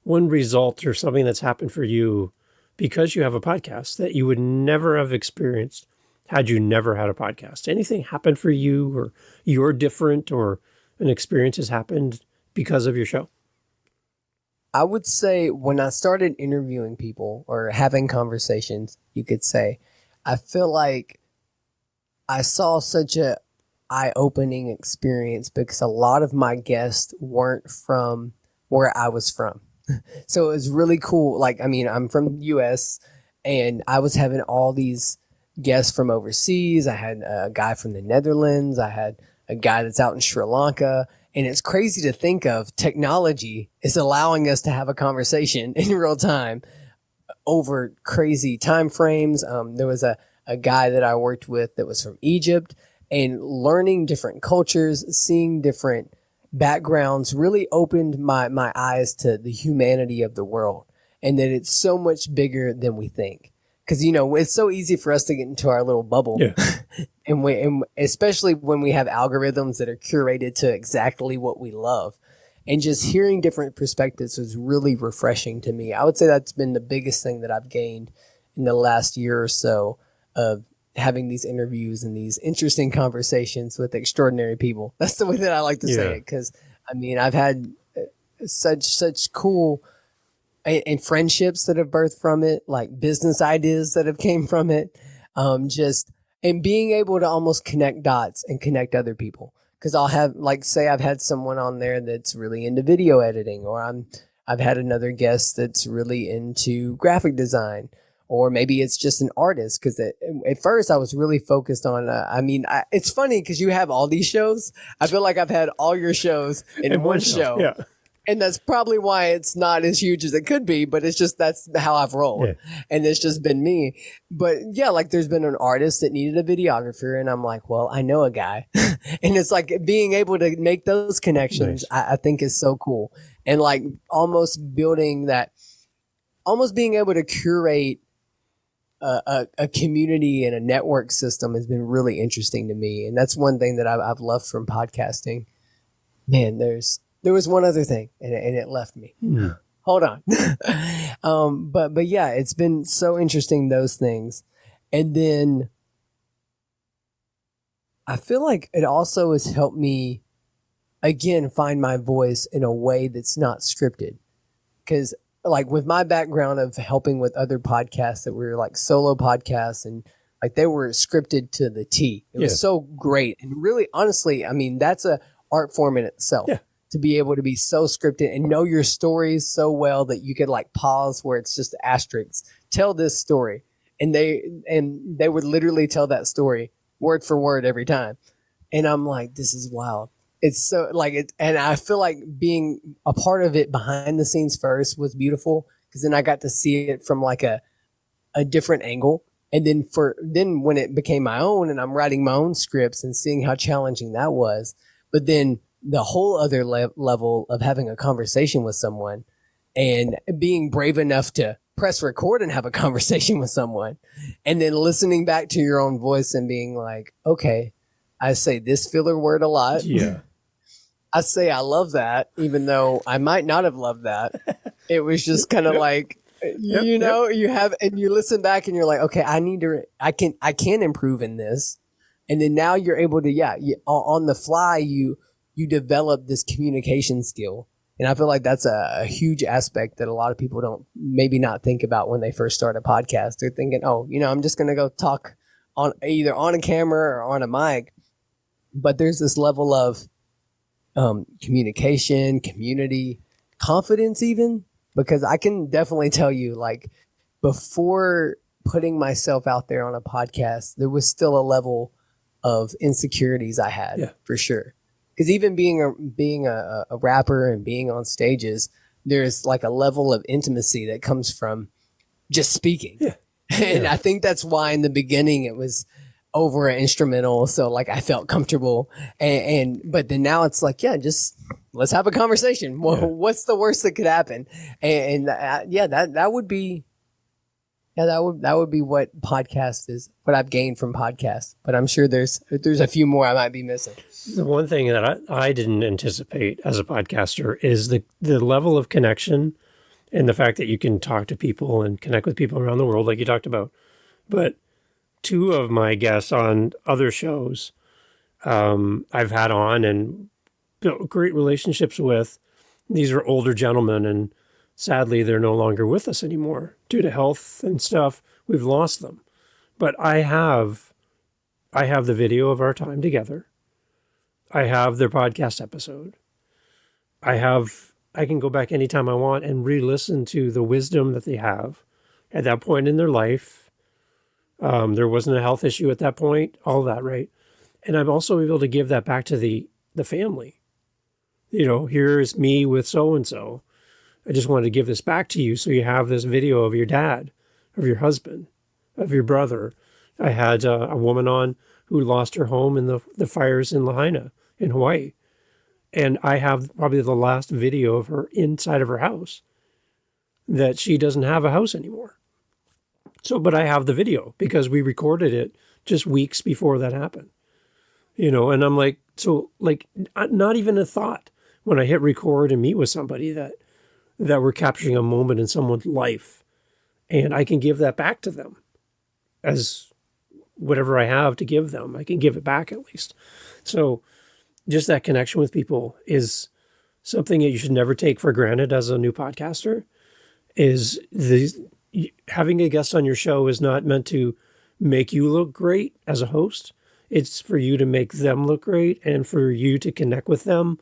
one result or something that's happened for you because you have a podcast that you would never have experienced had you never had a podcast? Anything happened for you, or you're different, or an experience has happened because of your show? I would say when I started interviewing people or having conversations, you could say, I feel like I saw such a eye-opening experience because a lot of my guests weren't from where I was from. So it was really cool. Like, I mean, I'm from the US and I was having all these guests from overseas. I had a guy from the Netherlands. I had a guy that's out in Sri Lanka. And it's crazy to think of technology is allowing us to have a conversation in real time over crazy time frames. There was a guy that I worked with that was from Egypt, and learning different cultures, seeing different backgrounds really opened my eyes to the humanity of the world, and that it's so much bigger than we think. Because, you know, it's so easy for us to get into our little bubble. Yeah. and especially when we have algorithms that are curated to exactly what we love. And just hearing different perspectives was really refreshing to me. I would say that's been the biggest thing that I've gained in the last year or so of having these interviews and these interesting conversations with extraordinary people. That's the way that I like to say it. Because, I mean, I've had such cool and friendships that have birthed from it, like business ideas that have came from it. And being able to almost connect dots and connect other people. Because I'll have, like, say I've had someone on there that's really into video editing, or I've had another guest that's really into graphic design, or maybe it's just an artist. Because at first I was really focused on, it's funny because you have all these shows. I feel like I've had all your shows in one show. Yeah. And that's probably why it's not as huge as it could be, but it's just, that's how I've rolled. Yeah. And it's just been me. But yeah, like there's been an artist that needed a videographer, and I'm like, well, I know a guy. And it's like being able to make those connections, nice. I think is so cool. And like almost being able to curate a community and a network system has been really interesting to me. And that's one thing that I've loved from podcasting. Man, there was one other thing, and it left me. Hold on. But yeah, it's been so interesting, those things. And then I feel like it also has helped me, again, find my voice in a way that's not scripted. Because like with my background of helping with other podcasts that were like solo podcasts, and like they were scripted to the T. It was so great. And really, honestly, I mean, that's a art form in itself. Yeah. To be able to be so scripted and know your stories so well that you could like pause where it's just asterisks, tell this story. And they would literally tell that story word for word every time. And I'm like, this is wild. It's so like it. And I feel like being a part of it behind the scenes first was beautiful, because then I got to see it from like a different angle. And then when it became my own and I'm writing my own scripts and seeing how challenging that was, but then the whole other level of having a conversation with someone and being brave enough to press record and have a conversation with someone, and then listening back to your own voice and being like, okay, I say this filler word a lot. Yeah. I say I love that, even though I might not have loved that. It was just kind of like, you have, and you listen back and you're like, okay, I can improve in this. And then now you're able to, on the fly, you develop this communication skill. And I feel like that's a huge aspect that a lot of people don't maybe not think about when they first start a podcast. They're thinking, I'm just going to go talk on either on a camera or on a mic. But there's this level of communication, community, confidence even, because I can definitely tell you, like, before putting myself out there on a podcast, there was still a level of insecurities I had, for sure. Because even being a rapper and being on stages, there's like a level of intimacy that comes from just speaking. Yeah. And Yeah. I think that's why in the beginning it was over an instrumental. So like I felt comfortable but then now it's like, yeah, just let's have a conversation. Well, what's the worst that could happen? That would be, that would be what podcast is, what I've gained from podcasts. But I'm sure there's a few more I might be missing. The one thing that I didn't anticipate as a podcaster is the level of connection and the fact that you can talk to people and connect with people around the world, like you talked about. But two of my guests on other shows I've had on and built great relationships with, these are older gentlemen, and sadly they're no longer with us anymore due to health and stuff. We've lost them. But I have the video of our time together. I have their podcast episode. I can go back anytime I want and re-listen to the wisdom that they have at that point in their life. There wasn't a health issue at that point, all that, right? And I'm also able to give that back to the family. You know, here's me with so-and-so. I just wanted to give this back to you so you have this video of your dad, of your husband, of your brother. I had a woman on who lost her home in the fires in Lahaina in Hawaii. And I have probably the last video of her inside of her house, that she doesn't have a house anymore. So, but I have the video because we recorded it just weeks before that happened, you know, and I'm like, so like not even a thought when I hit record and meet with somebody that we're capturing a moment in someone's life, and I can give that back to them as whatever I have to give them, I can give it back at least. So just that connection with people is something that you should never take for granted as a new podcaster. Is having a guest on your show is not meant to make you look great as a host. It's for you to make them look great and for you to connect with them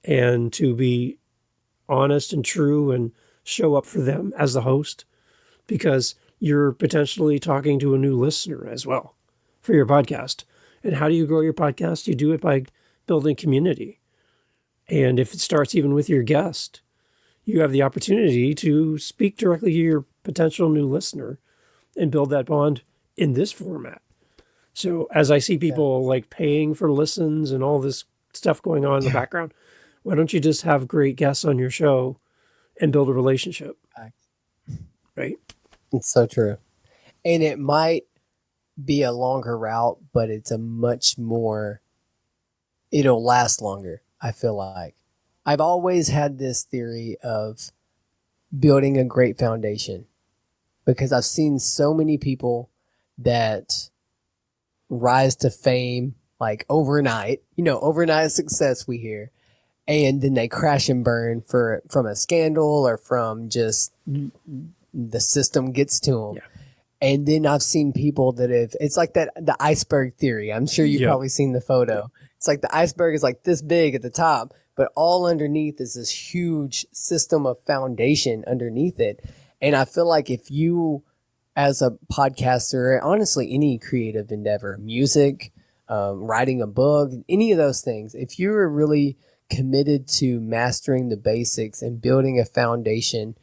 and to be honest and true and show up for them as the host, because you're potentially talking to a new listener as well for your podcast. And how do you grow your podcast? You do it by building community. And if it starts even with your guest, you have the opportunity to speak directly to your potential new listener and build that bond in this format. So as I see people like paying for listens and all this stuff going on in the background, why don't you just have great guests on your show and build a relationship? Right? It's so true. And it might be a longer route, but it's a much more, it'll last longer, I feel like. I've always had this theory of building a great foundation, because I've seen so many people that rise to fame like overnight, you know, overnight success we hear, and then they crash and burn from a scandal or from just the system gets to them. Yeah. And then I've seen people that it's like the iceberg theory. I'm sure you've probably seen the photo. It's like the iceberg is like this big at the top, but all underneath is this huge system of foundation underneath it. And I feel like if you, as a podcaster, honestly, any creative endeavor, music, writing a book, any of those things, if you're really committed to mastering the basics and building a foundation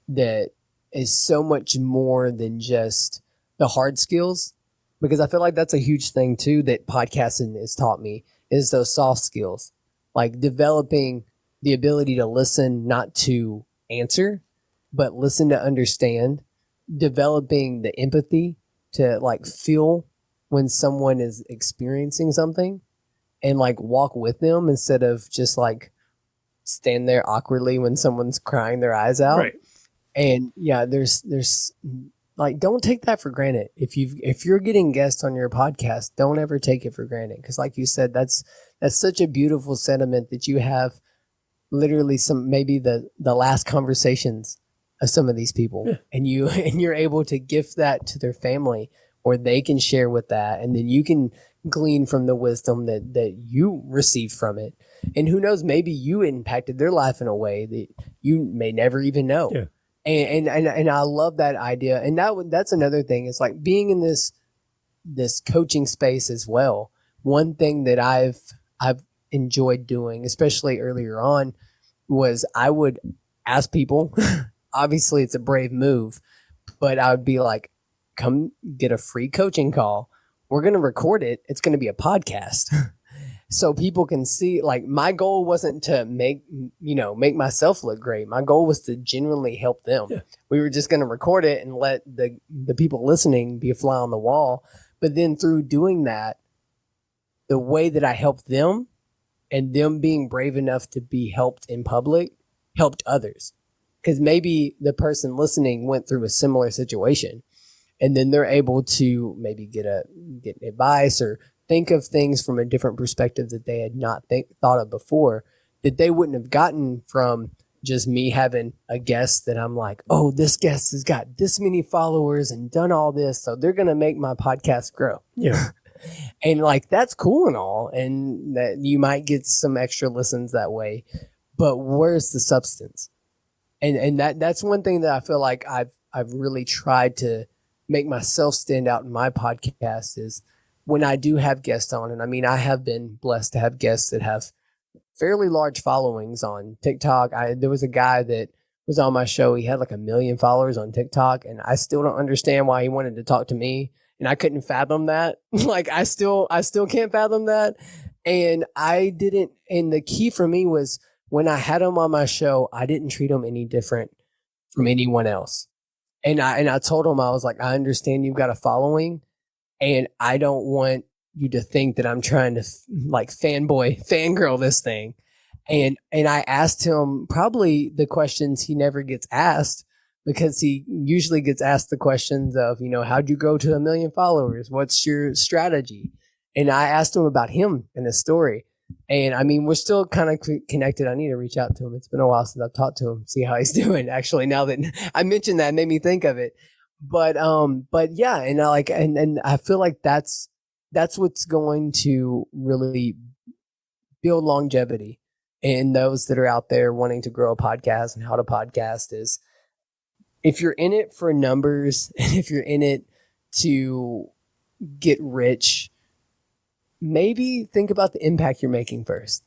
that is so much more than just the hard skills, because I feel like that's a huge thing too that podcasting has taught me, is those soft skills, like developing the ability to listen, not to answer, but listen to understand, developing the empathy to like feel when someone is experiencing something and like walk with them instead of just like stand there awkwardly when someone's crying their eyes out. Right. And yeah, there's like, don't take that for granted. If you're getting guests on your podcast, don't ever take it for granted. Cause like you said, that's such a beautiful sentiment that you have literally maybe the last conversations of some of these people, and you're able to gift that to their family, or they can share with that. And then you can glean from the wisdom that you receive from it. And who knows, maybe you impacted their life in a way that you may never even know. Yeah. And I love that idea. And that's another thing. It's like being in this coaching space as well. One thing that I've enjoyed doing, especially earlier on, was I would ask people. Obviously, it's a brave move, but I would be like, come get a free coaching call. We're going to record it. It's going to be a podcast. So people can see, like, my goal wasn't to make myself look great. My goal was to genuinely help them. Yeah. We were just going to record it and let the people listening be a fly on the wall. But then through doing that, the way that I helped them and them being brave enough to be helped in public helped others. Because maybe the person listening went through a similar situation, and then they're able to maybe get advice or think of things from a different perspective that they had not thought of before, that they wouldn't have gotten from just me having a guest that I'm like, oh, this guest has got this many followers and done all this, so they're going to make my podcast grow. Yeah. And like, that's cool and all, and that you might get some extra listens that way, but where's the substance? And that's one thing that I feel like I've really tried to make myself stand out in my podcast is when I do have guests on. And I mean, I have been blessed to have guests that have fairly large followings on TikTok. There was a guy that was on my show. He had like 1 million followers on TikTok, and I still don't understand why he wanted to talk to me. And I couldn't fathom that. Like, I still can't fathom that. And I didn't. And the key for me was when I had him on my show, I didn't treat him any different from anyone else. And I told him, I was like, I understand you've got a following, and I don't want you to think that I'm trying to fangirl this thing. And I asked him probably the questions he never gets asked, because he usually gets asked the questions of, how'd you go to 1 million followers? What's your strategy? And I asked him about him and his story. And I mean, we're still kind of connected. I need to reach out to him. It's been a while since I've talked to him, see how he's doing. Actually, now that I mentioned that, it made me think of it. But yeah, and I feel like that's what's going to really build longevity in those that are out there wanting to grow a podcast and how to podcast is, if you're in it for numbers and if you're in it to get rich, maybe think about the impact you're making first.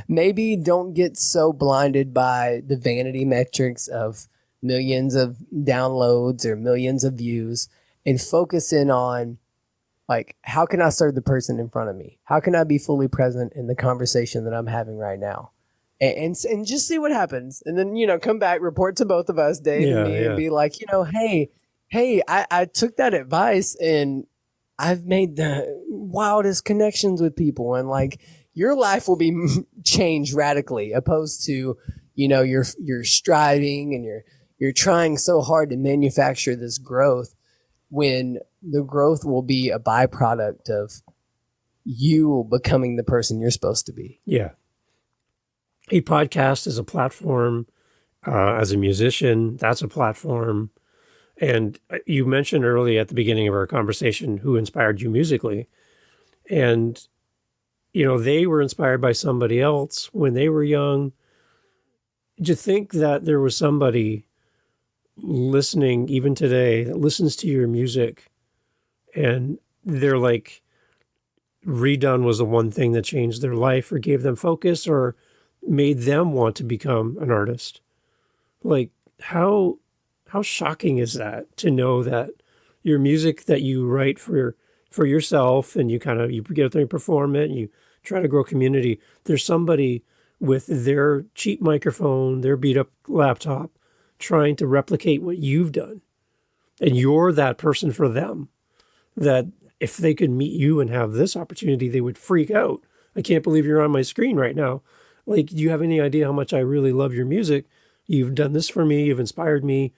Maybe don't get so blinded by the vanity metrics of millions of downloads or millions of views, and focus in on, like, how can I serve the person in front of me? How can I be fully present in the conversation that I'm having right now? And just see what happens. And then, come back, report to both of us, Dave and me, and be like, hey, I took that advice and I've made the wildest connections with people, and like, your life will be changed radically, opposed to, you're striving and you're trying so hard to manufacture this growth, when the growth will be a byproduct of you becoming the person you're supposed to be. Yeah. A podcast is a platform. As a musician, that's a platform. And you mentioned early at the beginning of our conversation who inspired you musically. And, they were inspired by somebody else when they were young. To think that there was somebody listening even today that listens to your music and they're like, R3DONE was the one thing that changed their life or gave them focus or made them want to become an artist. Like, how shocking is that, to know that your music that you write for yourself and you get out there and perform it and you try to grow community, there's somebody with their cheap microphone, their beat up laptop, trying to replicate what you've done. And you're that person for them, that if they could meet you and have this opportunity, they would freak out. I can't believe you're on my screen right now. Like, do you have any idea how much I really love your music? You've done this for me. You've inspired me.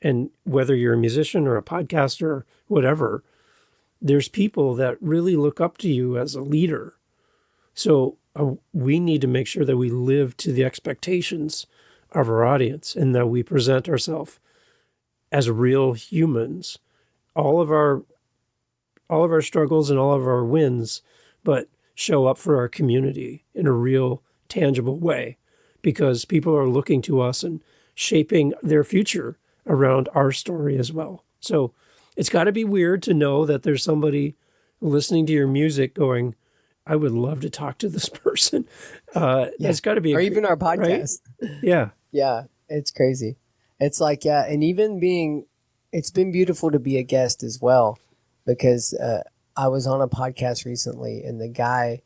And whether you're a musician or a podcaster or whatever, there's people that really look up to you as a leader. So we need to make sure that we live to the expectations of our audience and that we present ourselves as real humans. All of our struggles and all of our wins, but show up for our community in a real, tangible way, because people are looking to us and shaping their future around our story as well. So it's got to be weird to know that there's somebody listening to your music going, I would love to talk to this person. That's got to be, or even our podcast. Right? Yeah. Yeah, it's crazy. It's like, yeah, and even it's been beautiful to be a guest as well because I was on a podcast recently and the guy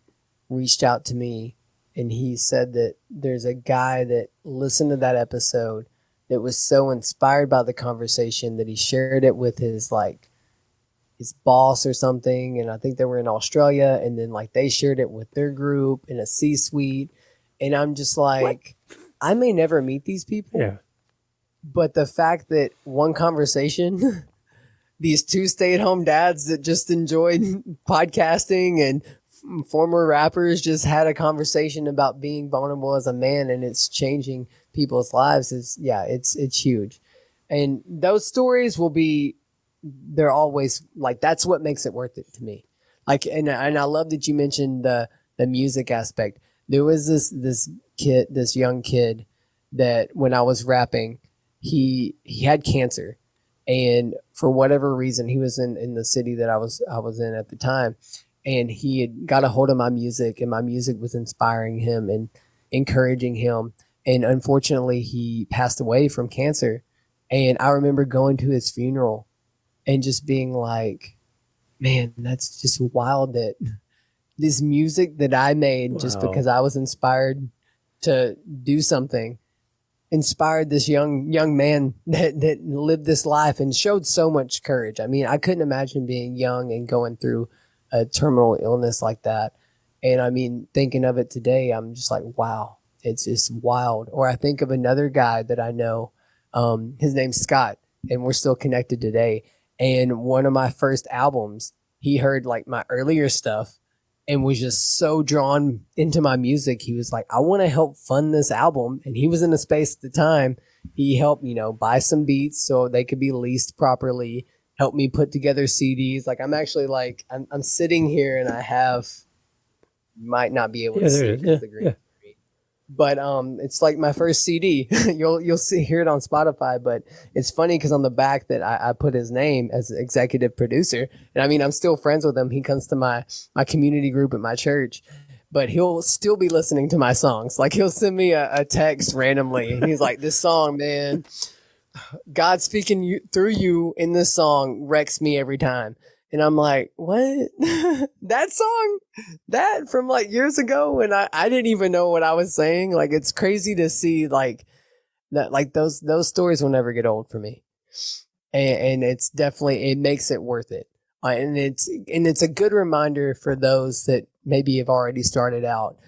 reached out to me and he said that there's a guy that listened to that episode that was so inspired by the conversation that he shared it with his boss or something, and I think they were in Australia, and then like they shared it with their group in a C-suite, and I'm just like, I may never meet these people, Yeah. but the fact that one conversation, these two stay-at-home dads that just enjoyed podcasting and former rappers just had a conversation about being vulnerable as a man, and it's changing people's lives is it's huge, and those stories will be they're always like that's what makes it worth it to me. Like and I love that you mentioned the music aspect. There was this young kid that when I was rapping, he had cancer, and for whatever reason he was in the city that I was in at the time, and he had got a hold of my music and my music was inspiring him and encouraging him, and unfortunately he passed away from cancer. And I remember going to his funeral and just being like, man, that's just wild that this music that I made just Wow. because I was inspired to do something inspired this young man that lived this life and showed so much courage. I mean, I couldn't imagine being young and going through a terminal illness like that. And I mean, thinking of it today, I'm just like, wow, it's just wild. Or I think of another guy that I know, his name's Scott, and we're still connected today. And one of my first albums, he heard like my earlier stuff and was just so drawn into my music. He was like, I want to help fund this album. And he was in a space at the time. He helped, buy some beats so they could be leased properly, help me put together CDs. Like I'm actually like, I'm sitting here and I have, you might not be able to see There it it is. because the green. But it's like my first CD. You'll hear it on Spotify. But it's funny because on the back that I put his name as executive producer, and I mean I'm still friends with him. He comes to my community group at my church, but he'll still be listening to my songs. Like he'll send me a text randomly, and he's like, "This song, man, God speaking through you in this song wrecks me every time." And I'm like, what? That song? That from like years ago when I didn't even know what I was saying. Like it's crazy to see like that, like those stories will never get old for me. And it's definitely, it makes it worth it. And it's a good reminder for those that maybe have already started out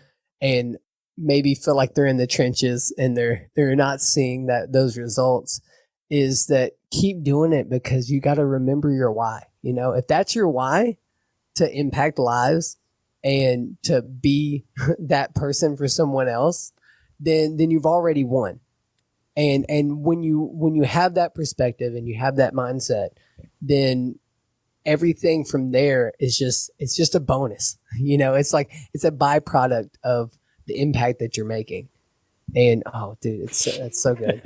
and maybe feel like they're in the trenches and they're not seeing those results, is that keep doing it because you got to remember your why. If that's your why, to impact lives and to be that person for someone else, then you've already won. And when you have that perspective and you have that mindset, then everything from there is just a bonus. It's like it's a byproduct of the impact that you're making. And oh, dude, it's so good.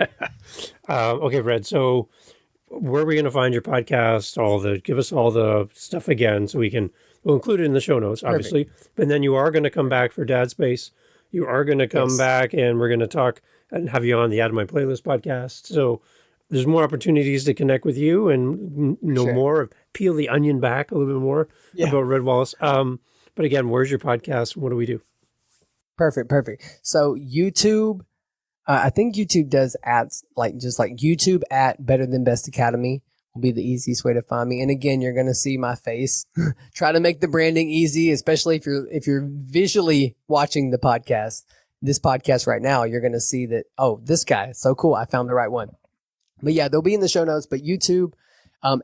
Okay, Fred. So, where are we going to find your podcast? Give us all the stuff again, so we'll include it in the show notes, obviously. Perfect. But then you are going to come back for Dad Space. You are going to come back, and we're going to talk and have you on the Add to My Playlist podcast. So there's more opportunities to connect with you and know more, peel the onion back a little bit more about Red Wallace. But again, where's your podcast? What do we do? Perfect. So YouTube, I think YouTube does ads, like YouTube at Better Than Best Academy will be the easiest way to find me. And again, you're going to see my face. Try to make the branding easy, especially if you're visually watching this podcast right now, you're going to see that, oh, this guy, so cool. I found the right one. But yeah, they'll be in the show notes, but YouTube,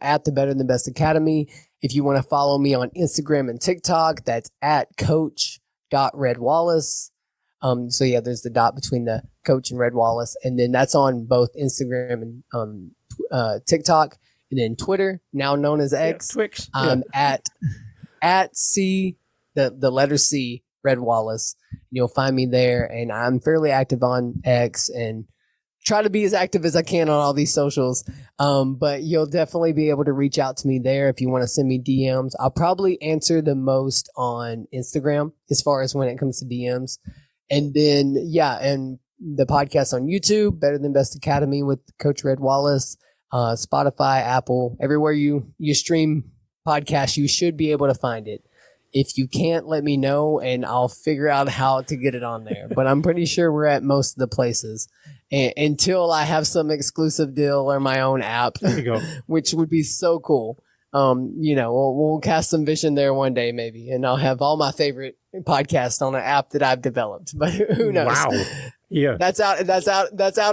at the Better Than Best Academy. If you want to follow me on Instagram and TikTok, that's at coach.redwallace. So yeah, there's the dot between the Coach and Red Wallace. And then that's on both Instagram and TikTok. And then Twitter, now known as X. Twix. At C, the letter C, Red Wallace. You'll find me there. And I'm fairly active on X and try to be as active as I can on all these socials. But you'll definitely be able to reach out to me there if you want to send me DMs. I'll probably answer the most on Instagram as far as when it comes to DMs. And then, and the podcast on YouTube, Better Than Best Academy with Coach Red Wallace, Spotify, Apple, everywhere you stream podcasts, you should be able to find it. If you can't, let me know and I'll figure out how to get it on there. But I'm pretty sure we're at most of the places. And until I have some exclusive deal or my own app, There you go. which would be so cool. We'll cast some vision there one day maybe, and I'll have all my favorite podcasts on an app that I've developed. But who knows? Wow. Yeah. That's out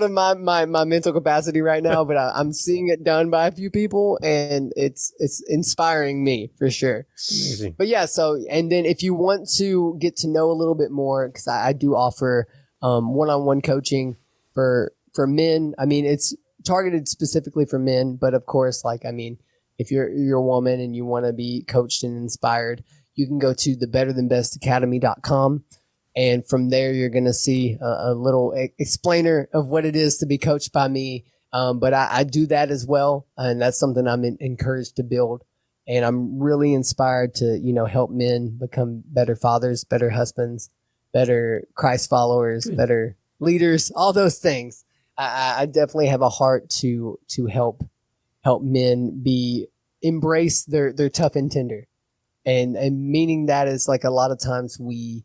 of my mental capacity right now. But I'm seeing it done by a few people, and it's inspiring me for sure. Amazing. But yeah, so and then if you want to get to know a little bit more, because I do offer one-on-one coaching for men. I mean, it's targeted specifically for men, but of course, if you're a woman and you want to be coached and inspired, you can go to thebetterthanbestacademy.com. And from there, you're going to see a little explainer of what it is to be coached by me. But I do that as well. And that's something I'm encouraged to build. And I'm really inspired to, help men become better fathers, better husbands, better Christ followers, better leaders, all those things. I definitely have a heart to help men embrace their tough and tender. And meaning that is like a lot of times we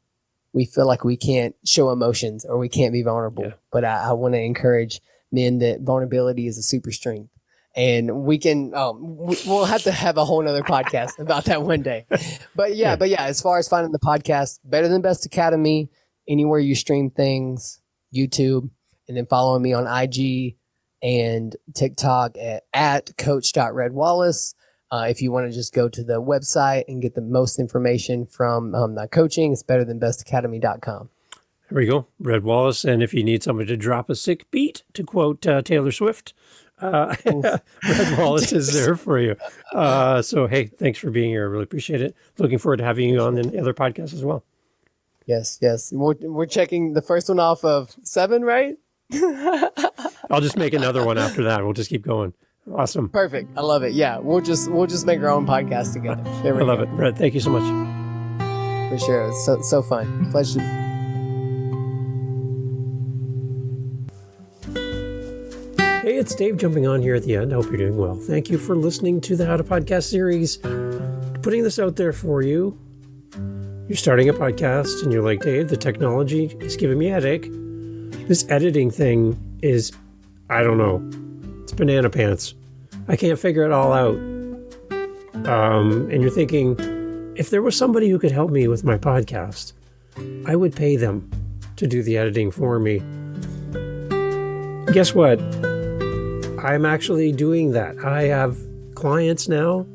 feel like we can't show emotions or we can't be vulnerable. Yeah. But I want to encourage men that vulnerability is a super strength. And we can, we'll have to have a whole nother podcast about that one day. But yeah, as far as finding the podcast, Better Than Best Academy, anywhere you stream things, YouTube, and then following me on IG and TikTok at coach.redwallace. If you want to just go to the website and get the most information from the coaching, it's betterthanbestacademy.com. There we go. Red Wallace. And if you need somebody to drop a sick beat, to quote Taylor Swift, Red Wallace is there for you. So, hey, thanks for being here. I really appreciate it. Looking forward to having you on the other podcasts as well. Yes. We're checking the first one off of 7, right? I'll just make another one after that. We'll just keep going. Awesome. Perfect. I love it. Yeah. We'll just make our own podcast together. I love it. Red, thank you so much. For sure. It's so fun. Pleasure. Hey, it's Dave jumping on here at the end. I hope you're doing well. Thank you for listening to the How to Podcast series. Putting this out there for you. You're starting a podcast and you're like, Dave, the technology is giving me a headache. This editing thing is, I don't know. It's banana pants. I can't figure it all out. And you're thinking, if there was somebody who could help me with my podcast, I would pay them to do the editing for me. Guess what? I'm actually doing that. I have clients now,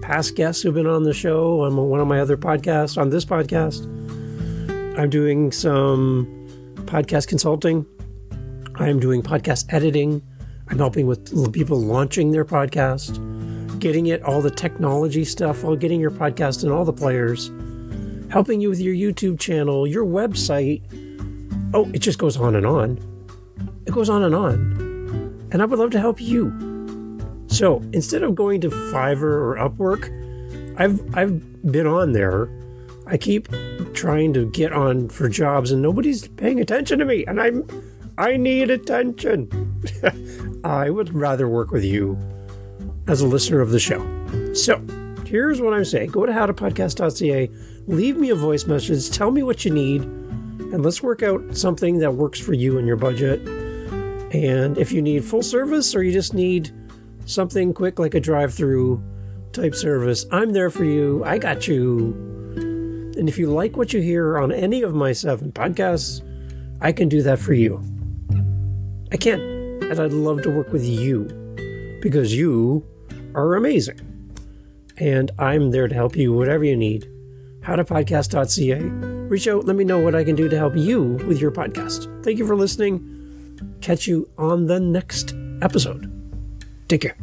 past guests who've been on the show, on one of my other podcasts, on this podcast. I'm doing some podcast consulting. I'm doing podcast editing. I'm helping with people launching their podcast, getting it, all the technology stuff, getting your podcast in all the players, helping you with your YouTube channel, your website. Oh, it just goes on and on. It goes on and on. And I would love to help you. So instead of going to Fiverr or Upwork, I've been on there. I keep trying to get on for jobs and nobody's paying attention to me. And I need attention. I would rather work with you as a listener of the show. So here's what I'm saying. Go to howtopodcast.ca, leave me a voice message, tell me what you need, and let's work out something that works for you and your budget. And if you need full service or you just need something quick like a drive-through type service, I'm there for you. I got you. And if you like what you hear on any of my 7 podcasts, I can do that for you. I can. And I'd love to work with you because you are amazing. And I'm there to help you, whatever you need. howtopodcast.ca. Reach out, let me know what I can do to help you with your podcast. Thank you for listening. Catch you on the next episode. Take care.